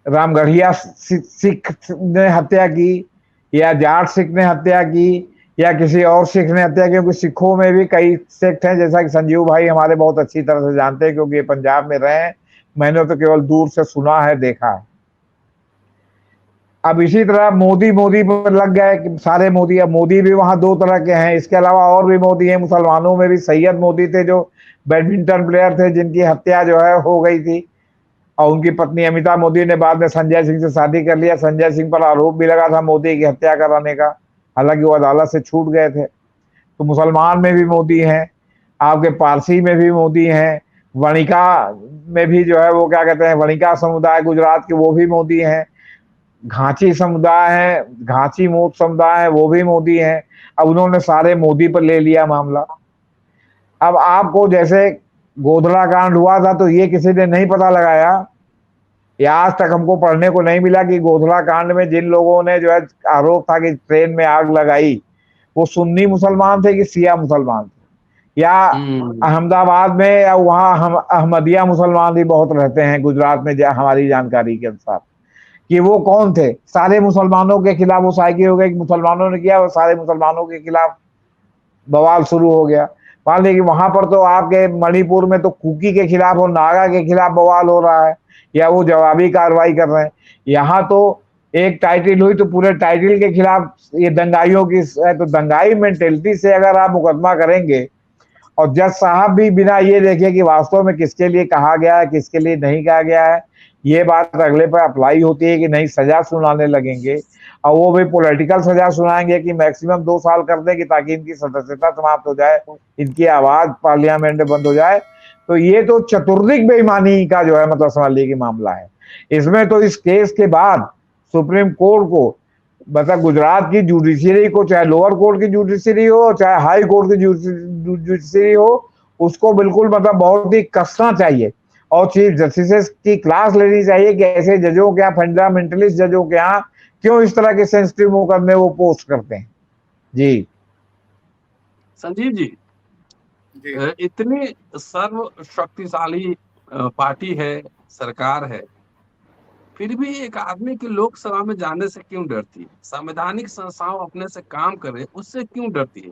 रामगढ़िया सिख ने हत्या की, या जाट सिख ने हत्या की, या किसी और सिख ने हत्या की। क्योंकि सिखों में भी कई सेक्ट हैं, जैसा कि संजीव भाई हमारे बहुत अच्छी तरह से जानते हैं, क्योंकि ये पंजाब में रहे हैं। मैंने तो केवल दूर से सुना है, देखा है। अब इसी तरह मोदी पर लग गए कि सारे मोदी। अब मोदी भी वहां दो तरह के हैं, इसके अलावा और भी मोदी हैं। मुसलमानों में भी सैयद मोदी थे, जो बैडमिंटन प्लेयर थे, जिनकी हत्या जो है हो गई थी, और उनकी पत्नी अमिता मोदी ने बाद में संजय सिंह से शादी कर लिया। संजय सिंह पर आरोप भी लगा था मोदी की हत्या कराने का, हालांकि वो अदालत से छूट गए थे। तो मुसलमान में भी मोदी हैं, आपके पारसी में भी मोदी हैं, वणिका में भी जो है वो क्या कहते हैं, वणिका समुदाय गुजरात के, वो भी मोदी हैं। घाची समुदाय है, घाची मोद समुदाय है, वो भी मोदी हैं। अब उन्होंने सारे मोदी पर ले लिया मामला। अब आपको जैसे गोधरा कांड हुआ था तो ये किसी ने नहीं पता लगाया, या आज तक हमको पढ़ने को नहीं मिला कि गोधरा कांड में जिन लोगों ने जो है आरोप था कि ट्रेन में आग लगाई, वो सुन्नी मुसलमान थे कि शिया मुसलमान थे, या अहमदाबाद में या वहाँ अहमदिया मुसलमान भी बहुत रहते हैं गुजरात में, हमारी जानकारी के अनुसार, कि वो कौन थे। सारे मुसलमानों के खिलाफ वो साइकी हो गई कि मुसलमानों ने किया, और सारे मुसलमानों के खिलाफ बवाल शुरू हो गया। मान लीजिए वहां पर तो आपके मणिपुर में तो कुकी के खिलाफ और नागा के खिलाफ बवाल हो रहा है, या वो जवाबी कार्रवाई कर रहे हैं। यहाँ तो एक टाइटल हुई तो पूरे टाइटल के खिलाफ ये दंगाइयों की है, तो दंगाई मेंटेलिटी से अगर आप मुकदमा करेंगे और जज साहब भी बिना ये देखे कि वास्तव में किसके लिए कहा गया है, किसके लिए नहीं कहा गया है, ये बात अगले पर अप्लाई होती है कि नहीं, सजा सुनाने लगेंगे, और वो भी पॉलिटिकल सजा सुनाएंगे कि मैक्सिमम 2 साल कर देंगे ताकि इनकी सदस्यता समाप्त हो जाए, इनकी आवाज पार्लियामेंट में बंद हो जाए। तो ये तो चतुर्दिक बेईमानी का जो है मतलब समझ लीजिए कि मामला है। इसमें तो इस केस के बाद सुप्रीम कोर्ट को, मतलब गुजरात की जुडिशरी को, चाहे लोअर कोर्ट की जुडिशरी हो चाहे हाई कोर्ट की जुडिशरी हो, उसको बिल्कुल मतलब बहुत ही कसना चाहिए और चीफ जस्टिस की क्लास लेनी चाहिए कि ऐसे जजों के यहाँ, फंडामेंटलिस्ट जजों के यहाँ क्यों इस तरह के सेंसिटिव मुकदमे वो पोस्ट करते हैं। जी संजीव जी, इतनी सर्व शक्तिशाली पार्टी है, सरकार है, फिर भी एक आदमी की लोकसभा में जाने से क्यों डरती है? संवैधानिक संस्थाओं अपने से काम करे उससे क्यों डरती है?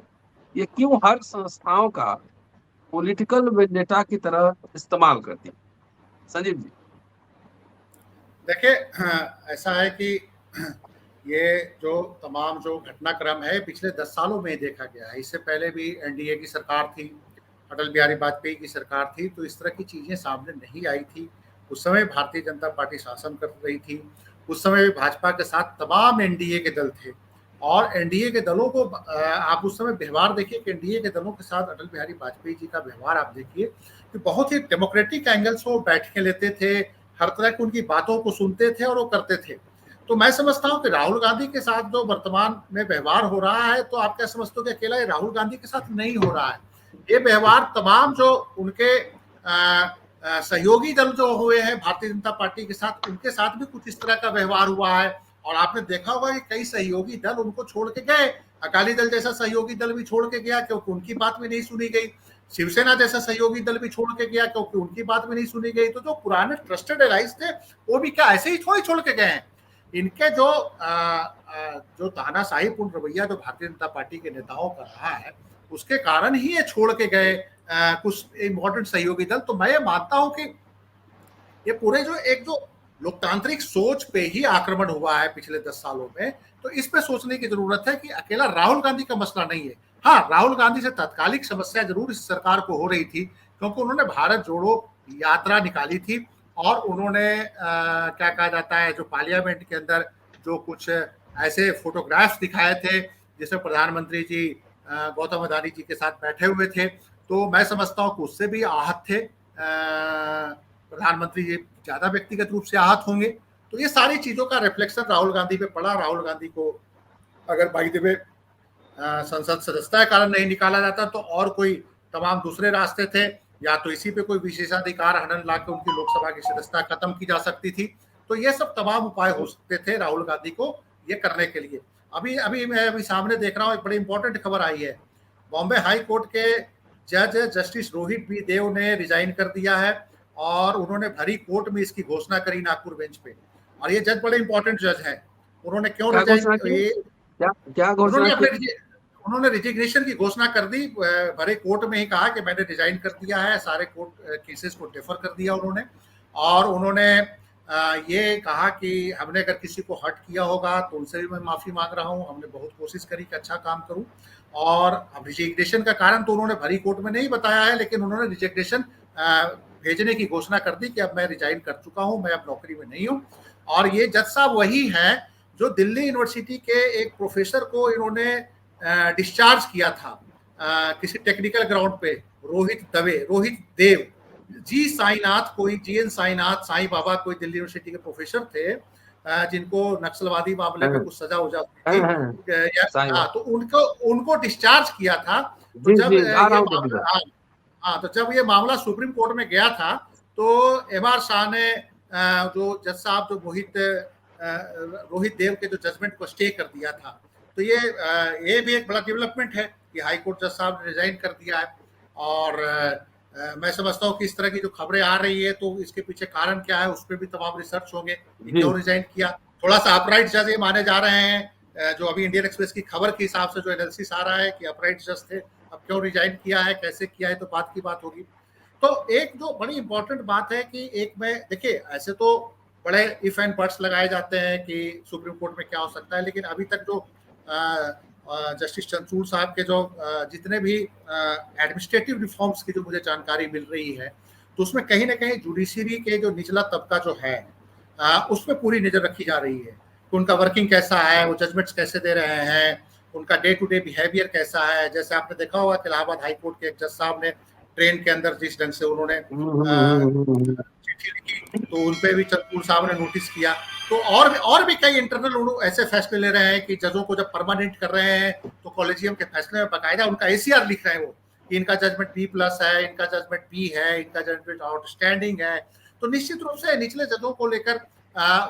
ये क्यों हर संस्थाओं का पॉलिटिकल वेंडेटा की तरह इस्तेमाल करती है? संजीव जी देखिए, ऐसा है कि ये जो तमाम जो घटनाक्रम है पिछले 10 सालों में देखा गया है। इससे पहले भी एनडीए की सरकार थी, अटल बिहारी वाजपेयी की सरकार थी, तो इस तरह की चीजें सामने नहीं आई थी। उस समय भारतीय जनता पार्टी शासन कर रही थी। उस समय भाजपा के साथ तमाम एनडीए के दल थे और एनडीए के दलों को आप उस समय व्यवहार देखिए कि एनडीए के दलों के साथ अटल बिहारी वाजपेयी जी का व्यवहार आप देखिए कि बहुत ही डेमोक्रेटिक एंगल से वो बैठके लेते थे, हर तरह की उनकी बातों को सुनते थे और वो करते थे। तो मैं समझता हूं कि राहुल गांधी के साथ जो वर्तमान में व्यवहार हो रहा है, तो आप क्या समझते हो कि अकेला राहुल गांधी के साथ नहीं हो रहा है? ये व्यवहार तमाम जो उनके सहयोगी दल जो हुए हैं भारतीय जनता पार्टी के साथ, उनके साथ भी कुछ इस तरह का व्यवहार हुआ है। और आपने देखा होगा कि कई सहयोगी दल उनको छोड़ के गए। अकाली दल जैसा सहयोगी दल भी छोड़ के गया क्योंकि उनकी बात भी नहीं सुनी गई। शिवसेना जैसा सहयोगी दल भी छोड़ के गया क्योंकि उनकी बात भी नहीं सुनी गई। तो जो पुराने ट्रस्टेड एलाइज थे वो भी क्या ऐसे ही थोड़ी छोड़ के गए हैं? इनके जो तानाशाहीपूर्ण रवैया जो भारतीय जनता पार्टी के नेताओं का रहा है, उसके कारण ही ये छोड़ के गए कुछ इंपॉर्टेंट सहयोगी दल। तो मैं ये मानता हूं कि ये पूरे जो लोकतांत्रिक सोच पे ही आक्रमण हुआ है पिछले 10 सालों में। तो इस पे सोचने की जरूरत है कि अकेला राहुल गांधी का मसला नहीं है। हाँ, राहुल गांधी से तात्कालिक समस्या जरूर इस सरकार को हो रही थी क्योंकि उन्होंने भारत जोड़ो यात्रा निकाली थी और उन्होंने क्या कहा जाता है, जो पार्लियामेंट के अंदर जो कुछ ऐसे फोटोग्राफ्स दिखाए थे जिसमें प्रधानमंत्री जी गौतम अडानी जी के साथ बैठे हुए थे, तो मैं समझता हूं कि उससे भी आहत थे प्रधानमंत्री जी, ज्यादा व्यक्तिगत रूप से आहत होंगे। तो ये सारी चीजों का रिफ्लेक्शन राहुल गांधी पे पड़ा। राहुल गांधी को अगर बाई द वे संसद सदस्यता के कारण नहीं निकाला जाता तो और कोई तमाम दूसरे रास्ते थे, या तो इसी पे कोई विशेषाधिकार हनन ला के उनकी लोकसभा की सदस्यता खत्म की जा सकती थी। तो ये सब तमाम उपाय हो सकते थे राहुल गांधी को ये करने के लिए। अभी मैं सामने देख रहा हूँ, एक बड़ी इंपॉर्टेंट खबर आई है। बॉम्बे हाई कोर्ट के जज जस्टिस रोहित बी देव ने रिजाइन कर दिया है और उन्होंने भरी कोर्ट में इसकी घोषणा करी नागपुर बेंच पे। और ये जज बड़े इंपॉर्टेंट जज हैं। उन्होंने क्यों उन्होंने रिजिग्नेशन की घोषणा कर दी, भरे कोर्ट में ही कहा कि मैंने रिजाइन कर दिया है, सारे कोर्ट केसेस को डेफर कर दिया उन्होंने। और उन्होंने ये कहा कि हमने अगर किसी को हर्ट किया होगा तो उनसे भी मैं माफी मांग रहा हूँ, हमने बहुत कोशिश करी कि अच्छा काम करूँ। और अब रिजिग्नेशन का कारण तो उन्होंने भरी कोर्ट में नहीं बताया है, लेकिन उन्होंने रिजिग्नेशन भेजने की घोषणा कर दी कि अब मैं रिजाइन कर चुका हूं, मैं अब नौकरी में नहीं हूं। और ये जज साहब वही हैं जो दिल्ली यूनिवर्सिटी के एक प्रोफेसर को इन्होंने डिस्चार्ज किया था किसी टेक्निकल ग्राउंड पे, रोहित देव जी साईनाथ, कोई जीएन साईनाथ साईं बाबा कोई दिल्ली यूनिवर्सिटी के प्रोफेसर थे जिनको नक्सलवादी मामले में कुछ सजा हो जाती थी। तो उनको डिस्चार्ज किया था। तो जब ये मामला सुप्रीम कोर्ट में गया था तो एमआर शाह ने जो जज साहब जो रोहित देव के जो जजमेंट को स्टे कर दिया था। तो ये भी एक बड़ा डेवलपमेंट है कि हाई कोर्ट जज साहब ने रिजाइन कर दिया है। और मैं समझता हूँ कि इस तरह की जो खबरें आ रही है तो इसके पीछे कारण क्या है उस पर भी तमाम रिसर्च होंगे, क्यों रिजाइन किया। थोड़ा सा अपराइट जज ये माने जा रहे हैं, जो अभी इंडियन एक्सप्रेस की खबर के हिसाब से जो एनालिसिस आ रहा है कि अपराइट जज थे, अब क्यों रिजाइन किया है, कैसे किया है, तो बात की बात होगी। तो एक जो बड़ी इंपॉर्टेंट बात है कि एक में देखिए, ऐसे तो बड़े इफ एंड बट्स लगाए जाते हैं कि सुप्रीम कोर्ट में क्या हो सकता है, लेकिन अभी तक जो जस्टिस चंद्रचूड़ साहब के जो जितने भी एडमिनिस्ट्रेटिव रिफॉर्म्स की जो मुझे जानकारी मिल रही है, तो उसमें कहीं ना कहीं जुडिशरी के जो निचला तबका जो है उसमें पूरी नजर रखी जा रही है कि उनका वर्किंग कैसा है, वो जजमेंट्स कैसे दे रहे हैं, उनका डे टू डे बिहेवियर कैसा है। जैसे आपने देखा होगा कि इलाहाबाद हाई कोर्ट के एक जज साहब ने ट्रेन के अंदर जिस ढंग से उन्होंने चिट्ठी लिखी, तो उन पे भी चंद्रचूड़ साहब ने नोटिस किया। तो और भी कई इंटरनल ऐसे फैसले ले रहे हैं कि जजों को जब परमानेंट कर रहे हैं तो कॉलेजियम के फैसले में बाकायदा उनका एसीआर लिख रहे हैं वो कि इनका जजमेंट B+ है, इनका जजमेंट B है, इनका जजमेंट आउटस्टैंडिंग है। तो निश्चित रूप से निचले जजों को लेकर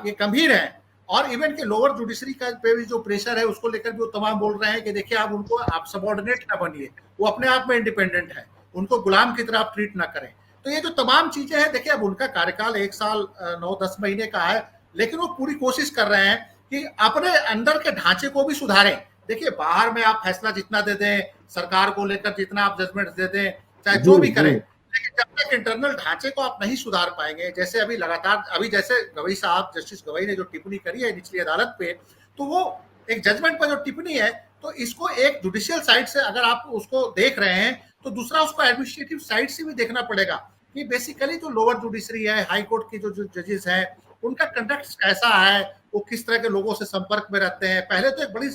ये गंभीर है, और इवन के लोअर जुडिशरी का पे भी जो प्रेशर है उसको लेकर भी वो तमाम बोल रहे हैं कि देखिए आप उनको आप सबऑर्डिनेट ना बनिए, वो अपने आप में इंडिपेंडेंट है, उनको गुलाम की तरह आप ट्रीट ना करें। तो ये जो तमाम चीजें हैं, देखिए अब उनका कार्यकाल 1 साल 9-10 महीने का है, लेकिन वो पूरी कोशिश कर रहे हैं कि अपने अंदर के ढांचे को भी सुधारें। देखिए बाहर में आप फैसला जितना दे दें, सरकार को लेकर जितना आप जजमेंट दे दें, चाहे जो भी करें, लेकिन जब तक इंटरनल ढांचे को आप नहीं सुधार पाएंगे, जैसे अभी लगातार अभी जैसे गवई साहब, जस्टिस गवई ने जो टिप्पणी करी है निचली अदालत पे, तो वो एक जजमेंट पर जो टिप्पणी है, तो इसको एक जुडिशियल साइड से अगर आप उसको देख रहे हैं, तो दूसरा उसको एडमिनिस्ट्रेटिव साइड से भी देखना पड़ेगा कि बेसिकली जो लोअर जुडिशरी है, हाई कोर्ट की जो जजेस हैं, उनका कंडक्ट कैसा है, वो किस तरह के लोगों से संपर्क में रहते हैं। पहले तो एक बड़ी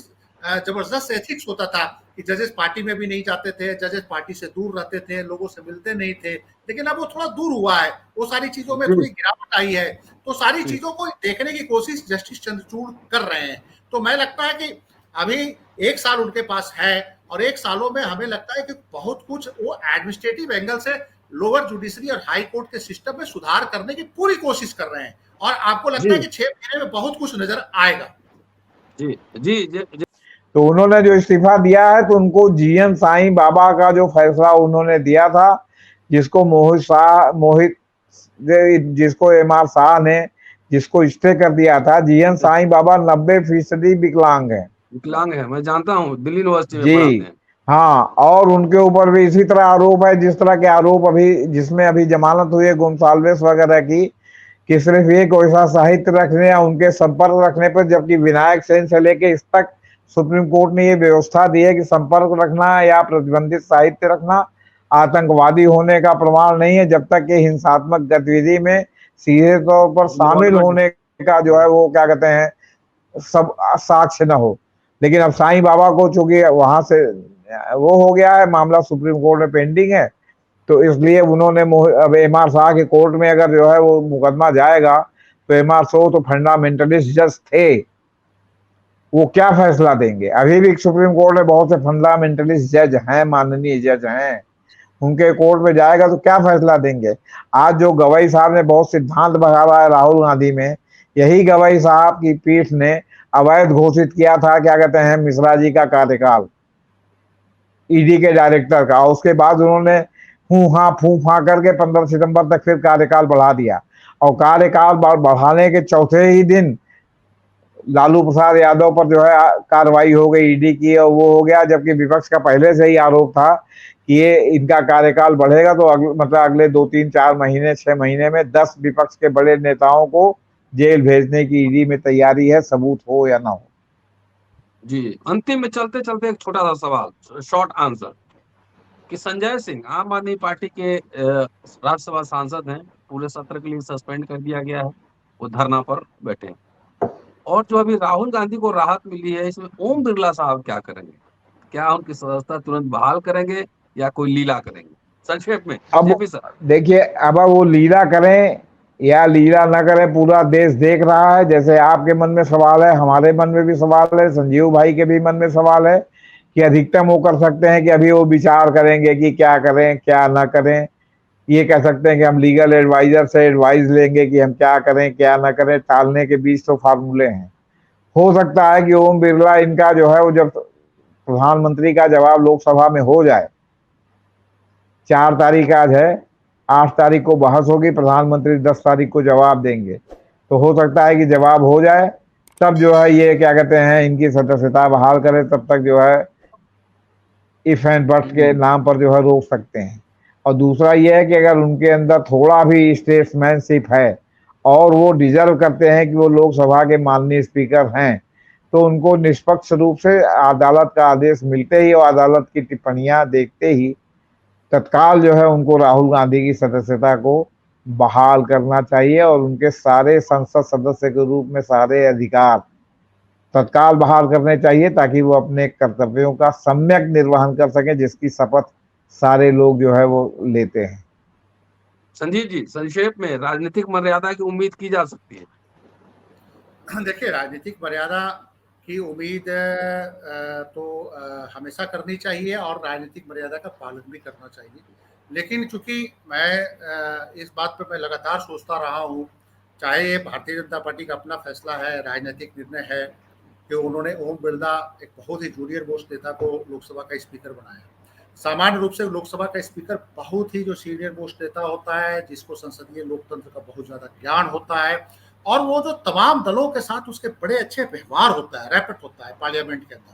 जबरदस्त एथिक्स होता था कि जजेस पार्टी में भी नहीं जाते थे, जजेस पार्टी से दूर रहते थे, लोगों से मिलते नहीं थे, लेकिन अब वो थोड़ा दूर हुआ है, वो सारी चीजों में थोड़ी गिरावट आई है। तो सारी चीजों को देखने की कोशिश जस्टिस चंद्रचूड़ कर रहे हैं। तो मैं लगता है कि अभी 1 साल उनके पास है, और 1 सालों में हमें लगता है कि बहुत कुछ वो एडमिनिस्ट्रेटिव एंगल से लोअर जुडिशरी और हाई कोर्ट के सिस्टम में सुधार करने की पूरी कोशिश कर रहे हैं, और आपको लगता है कि 6 महीने में बहुत कुछ नजर आएगा। जी जी जी। तो उन्होंने जो इस्तीफा दिया है, तो उनको जीएन साईं बाबा का जो फैसला उन्होंने दिया था, जिसको जिसको MR शाह ने जिसको स्टे कर दिया था, जीएन साईं बाबा 90% विकलांग है, मैं जानता हूँ, दिल्ली यूनिवर्सिटी में जी पढ़ाते हैं। हाँ, और उनके ऊपर भी इसी तरह आरोप है जिस तरह के आरोप अभी जिसमें अभी जमानत हुई है गोन्साल्विस वगैरह की, कि सिर्फ एक वैसा साहित्य रखने या उनके संपर्क रखने पर, जबकि विनायक सेन से लेके इस तक सुप्रीम कोर्ट ने ये व्यवस्था दी है कि संपर्क रखना या प्रतिबंधित साहित्य रखना आतंकवादी होने का प्रमाण नहीं है, जब तक कि हिंसात्मक गतिविधि में सीधे तौर पर शामिल होने का जो है वो क्या कहते हैं सब साक्ष्य न हो। लेकिन अब साईं बाबा को चूंकि वहां से वो हो गया है, मामला सुप्रीम कोर्ट में पेंडिंग है, तो इसलिए उन्होंने अब MR शाह के कोर्ट में अगर जो है वो मुकदमा जाएगा, तो MR शाह तो फंडामेंटलिस्ट जज थे, वो क्या फैसला देंगे। अभी भी सुप्रीम कोर्ट में बहुत से फंडामेंटलिस्ट जज हैं, माननीय जज हैं, उनके कोर्ट में जाएगा तो क्या फैसला देंगे। आज जो गवई साहब ने बहुत सिद्धांत भगावा है राहुल गांधी में, यही गवई साहब की पीठ ने अवैध घोषित किया था क्या कहते हैं मिश्रा जी का कार्यकाल, ईडी के डायरेक्टर का। उसके बाद उन्होंने फू फा करके 15 सितंबर तक फिर कार्यकाल बढ़ा दिया, और कार्यकाल बढ़ाने के चौथे ही दिन लालू प्रसाद यादव पर जो है कार्रवाई हो गई ईडी की, और वो हो गया, जबकि विपक्ष का पहले से ही आरोप था कि ये इनका कार्यकाल बढ़ेगा तो मतलब अगले 2-3-4 महीने 6 महीने में 10 विपक्ष के बड़े नेताओं को जेल भेजने की ईडी में तैयारी है, सबूत हो या ना हो। जी, अंतिम में चलते चलते एक छोटा सा सवाल, शॉर्ट आंसर, कि संजय सिंह आम आदमी पार्टी के राज्यसभा सांसद हैं, पूरे सत्र के लिए सस्पेंड कर दिया गया है, वो धरना पर बैठे हैं, और जो अभी राहुल गांधी को राहत मिली है, इसमें ओम बिरला साहब क्या करेंगे? क्या उनकी सदस्यता तुरंत बहाल करेंगे या कोई लीला करेंगे? संक्षेप में अब देखिए, अब वो लीला करें या लीला न करें, पूरा देश देख रहा है। जैसे आपके मन में सवाल है, हमारे मन में भी सवाल है, संजीव भाई के भी मन में सवाल है, कि अधिकतम वो कर सकते हैं कि अभी वो विचार करेंगे कि क्या करें क्या ना करें। ये कह सकते हैं कि हम लीगल एडवाइजर से एडवाइस लेंगे कि हम क्या करें क्या ना करें। टालने के बीच तो फार्मूले हैं। हो सकता है कि ओम बिरला इनका जो है वो जब प्रधानमंत्री का जवाब लोकसभा में हो जाए, 4 तारीख आज है, 8 तारीख को बहस होगी, प्रधानमंत्री 10 तारीख को जवाब देंगे, तो हो सकता है कि जवाब हो जाए, तब जो है ये क्या कहते हैं इनकी सदस्यता बहाल करें। तब तक जो है इफ एंड बट्स के नाम पर जो है रोक सकते हैं। और दूसरा ये है कि अगर उनके अंदर थोड़ा भी स्टेट्समैनशिप है और वो डिजर्व करते हैं कि वो लोकसभा के माननीय स्पीकर हैं, तो उनको निष्पक्ष रूप से अदालत का आदेश मिलते ही और अदालत की टिप्पणियां देखते ही तत्काल जो है उनको राहुल गांधी की सदस्यता को बहाल करना चाहिए और उनके सारे संसद सदस्य के रूप में सारे अधिकार तत्काल बहाल करने चाहिए, ताकि वो अपने कर्तव्यों का सम्यक निर्वहन कर सकें, जिसकी शपथ सारे लोग जो है वो लेते हैं। संजीव जी, संक्षेप में राजनीतिक मर्यादा की उम्मीद की जा सकती है? देखिए, राजनीतिक मर्यादा की उम्मीद हमेशा करनी चाहिए और राजनीतिक मर्यादा का पालन भी करना चाहिए। लेकिन चूंकि मैं इस बात पे मैं लगातार सोचता रहा हूँ, चाहे ये भारतीय जनता पार्टी का अपना फैसला है, राजनीतिक निर्णय है कि उन्होंने ओम बिरला, एक बहुत ही जूनियर मोस्ट नेता को लोकसभा का स्पीकर बनाया। सामान्य रूप से लोकसभा का स्पीकर बहुत ही जो सीनियर मोस्ट नेता होता है, जिसको संसदीय लोकतंत्र का बहुत ज्यादा ज्ञान होता है और वो जो तमाम दलों के साथ उसके बड़े अच्छे व्यवहार होता है, रैपट होता है पार्लियामेंट के अंदर,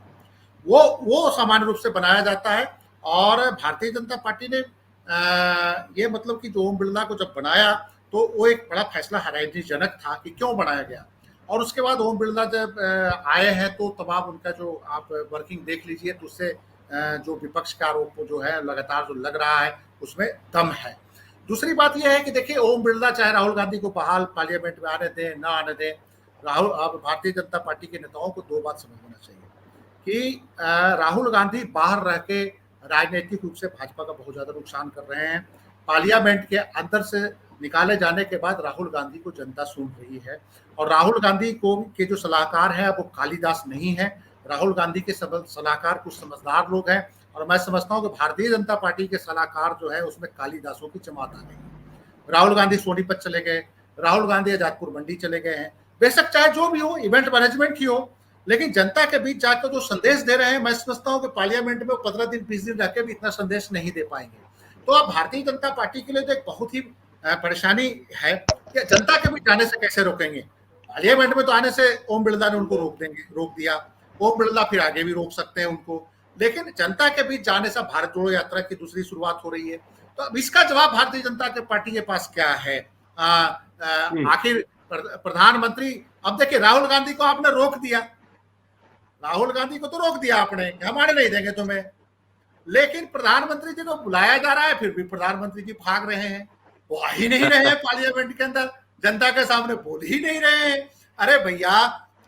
वो सामान्य रूप से बनाया जाता है। और भारतीय जनता पार्टी ने ये मतलब कि जो ओम बिरला को जब बनाया तो वो एक बड़ा फैसला हैरानीजनक था कि क्यों बनाया गया। और उसके बाद ओम बिरला जब आए हैं तो तमाम उनका जो आप वर्किंग देख लीजिए, तो उससे जो विपक्ष का आरोप जो है लगातार जो लग रहा है उसमें दम है। दूसरी बात यह है कि देखिए, ओम बिरला चाहे राहुल गांधी को बहाल पार्लियामेंट में आने दें ना आने दें, अब भारतीय जनता पार्टी के नेताओं को दो बात समझना चाहिए कि राहुल गांधी बाहर रह के राजनीतिक रूप से भाजपा का बहुत ज्यादा नुकसान कर रहे हैं। पार्लियामेंट के अंदर से निकाले जाने के बाद राहुल गांधी को जनता सुन रही है और राहुल गांधी को के जो सलाहकार हैं वो कालिदास नहीं है। राहुल गांधी के सलाहकार कुछ समझदार लोग हैं और मैं समझता हूं कि भारतीय जनता पार्टी के सलाहकार जो है उसमें कालिदासों की जमात आ गई। राहुल गांधी सोनीपत चले गए, राहुल गांधी आजादपुर मंडी चले गए हैं। बेशक चाहे जो भी हो, इवेंट मैनेजमेंट ही हो, लेकिन जनता के बीच जाकर जो संदेश दे रहे हैं, मैं समझता हूं कि पार्लियामेंट में 15 दिन 20 दिन रहकर भी इतना संदेश नहीं दे पाएंगे। तो अब भारतीय जनता पार्टी के लिए तो एक बहुत ही परेशानी है कि जनता के बीच जाने से कैसे रोकेंगे। पार्लियामेंट में तो आने से ओम बिरला ने उनको रोक दिया। ओम बिरला फिर आगे भी रोक सकते हैं उनको, लेकिन जनता के बीच जाने से भारत जोड़ो यात्रा की दूसरी शुरुआत हो रही है। तो अब इसका जवाब भारतीय जनता के पार्टी के पास क्या है? आखिर प्रधानमंत्री, अब देखिए राहुल गांधी को आपने रोक दिया, राहुल गांधी को तो रोक दिया आपने, हम आने नहीं देंगे तुम्हें, लेकिन प्रधानमंत्री जी को बुलाया जा रहा है, फिर भी प्रधानमंत्री जी भाग रहे हैं, वो आ ही नहीं रहे हैं पार्लियामेंट के अंदर, जनता के सामने बोल ही नहीं रहे हैं। अरे भैया,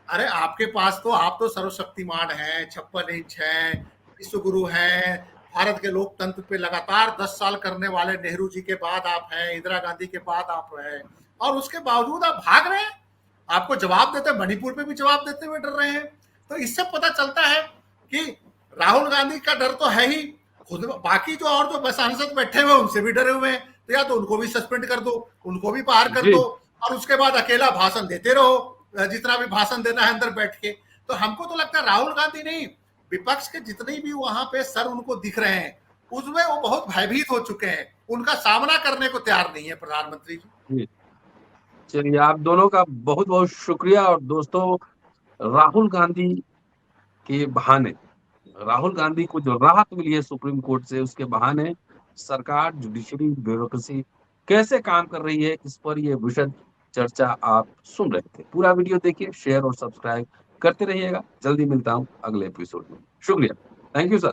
अरे आपके पास तो, आप तो सर्वशक्तिमान हैं, 56 इंच हैं, विश्व गुरु हैं, भारत के लोकतंत्र पे लगातार 10 साल करने वाले नेहरू जी के बाद आप हैं, इंदिरा गांधी के बाद आप हैं, और उसके बावजूद आप भाग रहे हैं। आपको जवाब देते, मणिपुर पे भी जवाब देते हुए डर रहे हैं। तो इससे पता चलता है कि राहुल गांधी का डर तो है ही, खुद बाकी जो और जो सांसद बैठे हुए उनसे भी डरे हुए हैं, तो या तो उनको भी सस्पेंड कर दो, उनको भी बाहर कर दो, और उसके बाद अकेला भाषण देते रहो, जितना भी भाषण देना है अंदर बैठ के। तो हमको तो लगता है राहुल गांधी नहीं, विपक्ष के जितने भी वहां पे सर उनको दिख रहे हैं, उसमें वो बहुत भयभीत हो चुके हैं, उनका सामना करने को तैयार नहीं है प्रधानमंत्री जी। चलिए, आप दोनों का बहुत बहुत शुक्रिया। और दोस्तों, राहुल गांधी के बहाने, राहुल गांधी को जो राहत मिली है सुप्रीम कोर्ट से, उसके बहाने सरकार, जुडिशरी, ब्यूरोक्रेसी कैसे काम कर रही है, इस पर ये विशद चर्चा आप सुन रहे थे। पूरा वीडियो देखिए, शेयर और सब्सक्राइब करते रहिएगा। जल्दी मिलता हूं अगले एपिसोड में। शुक्रिया, थैंक यू सर।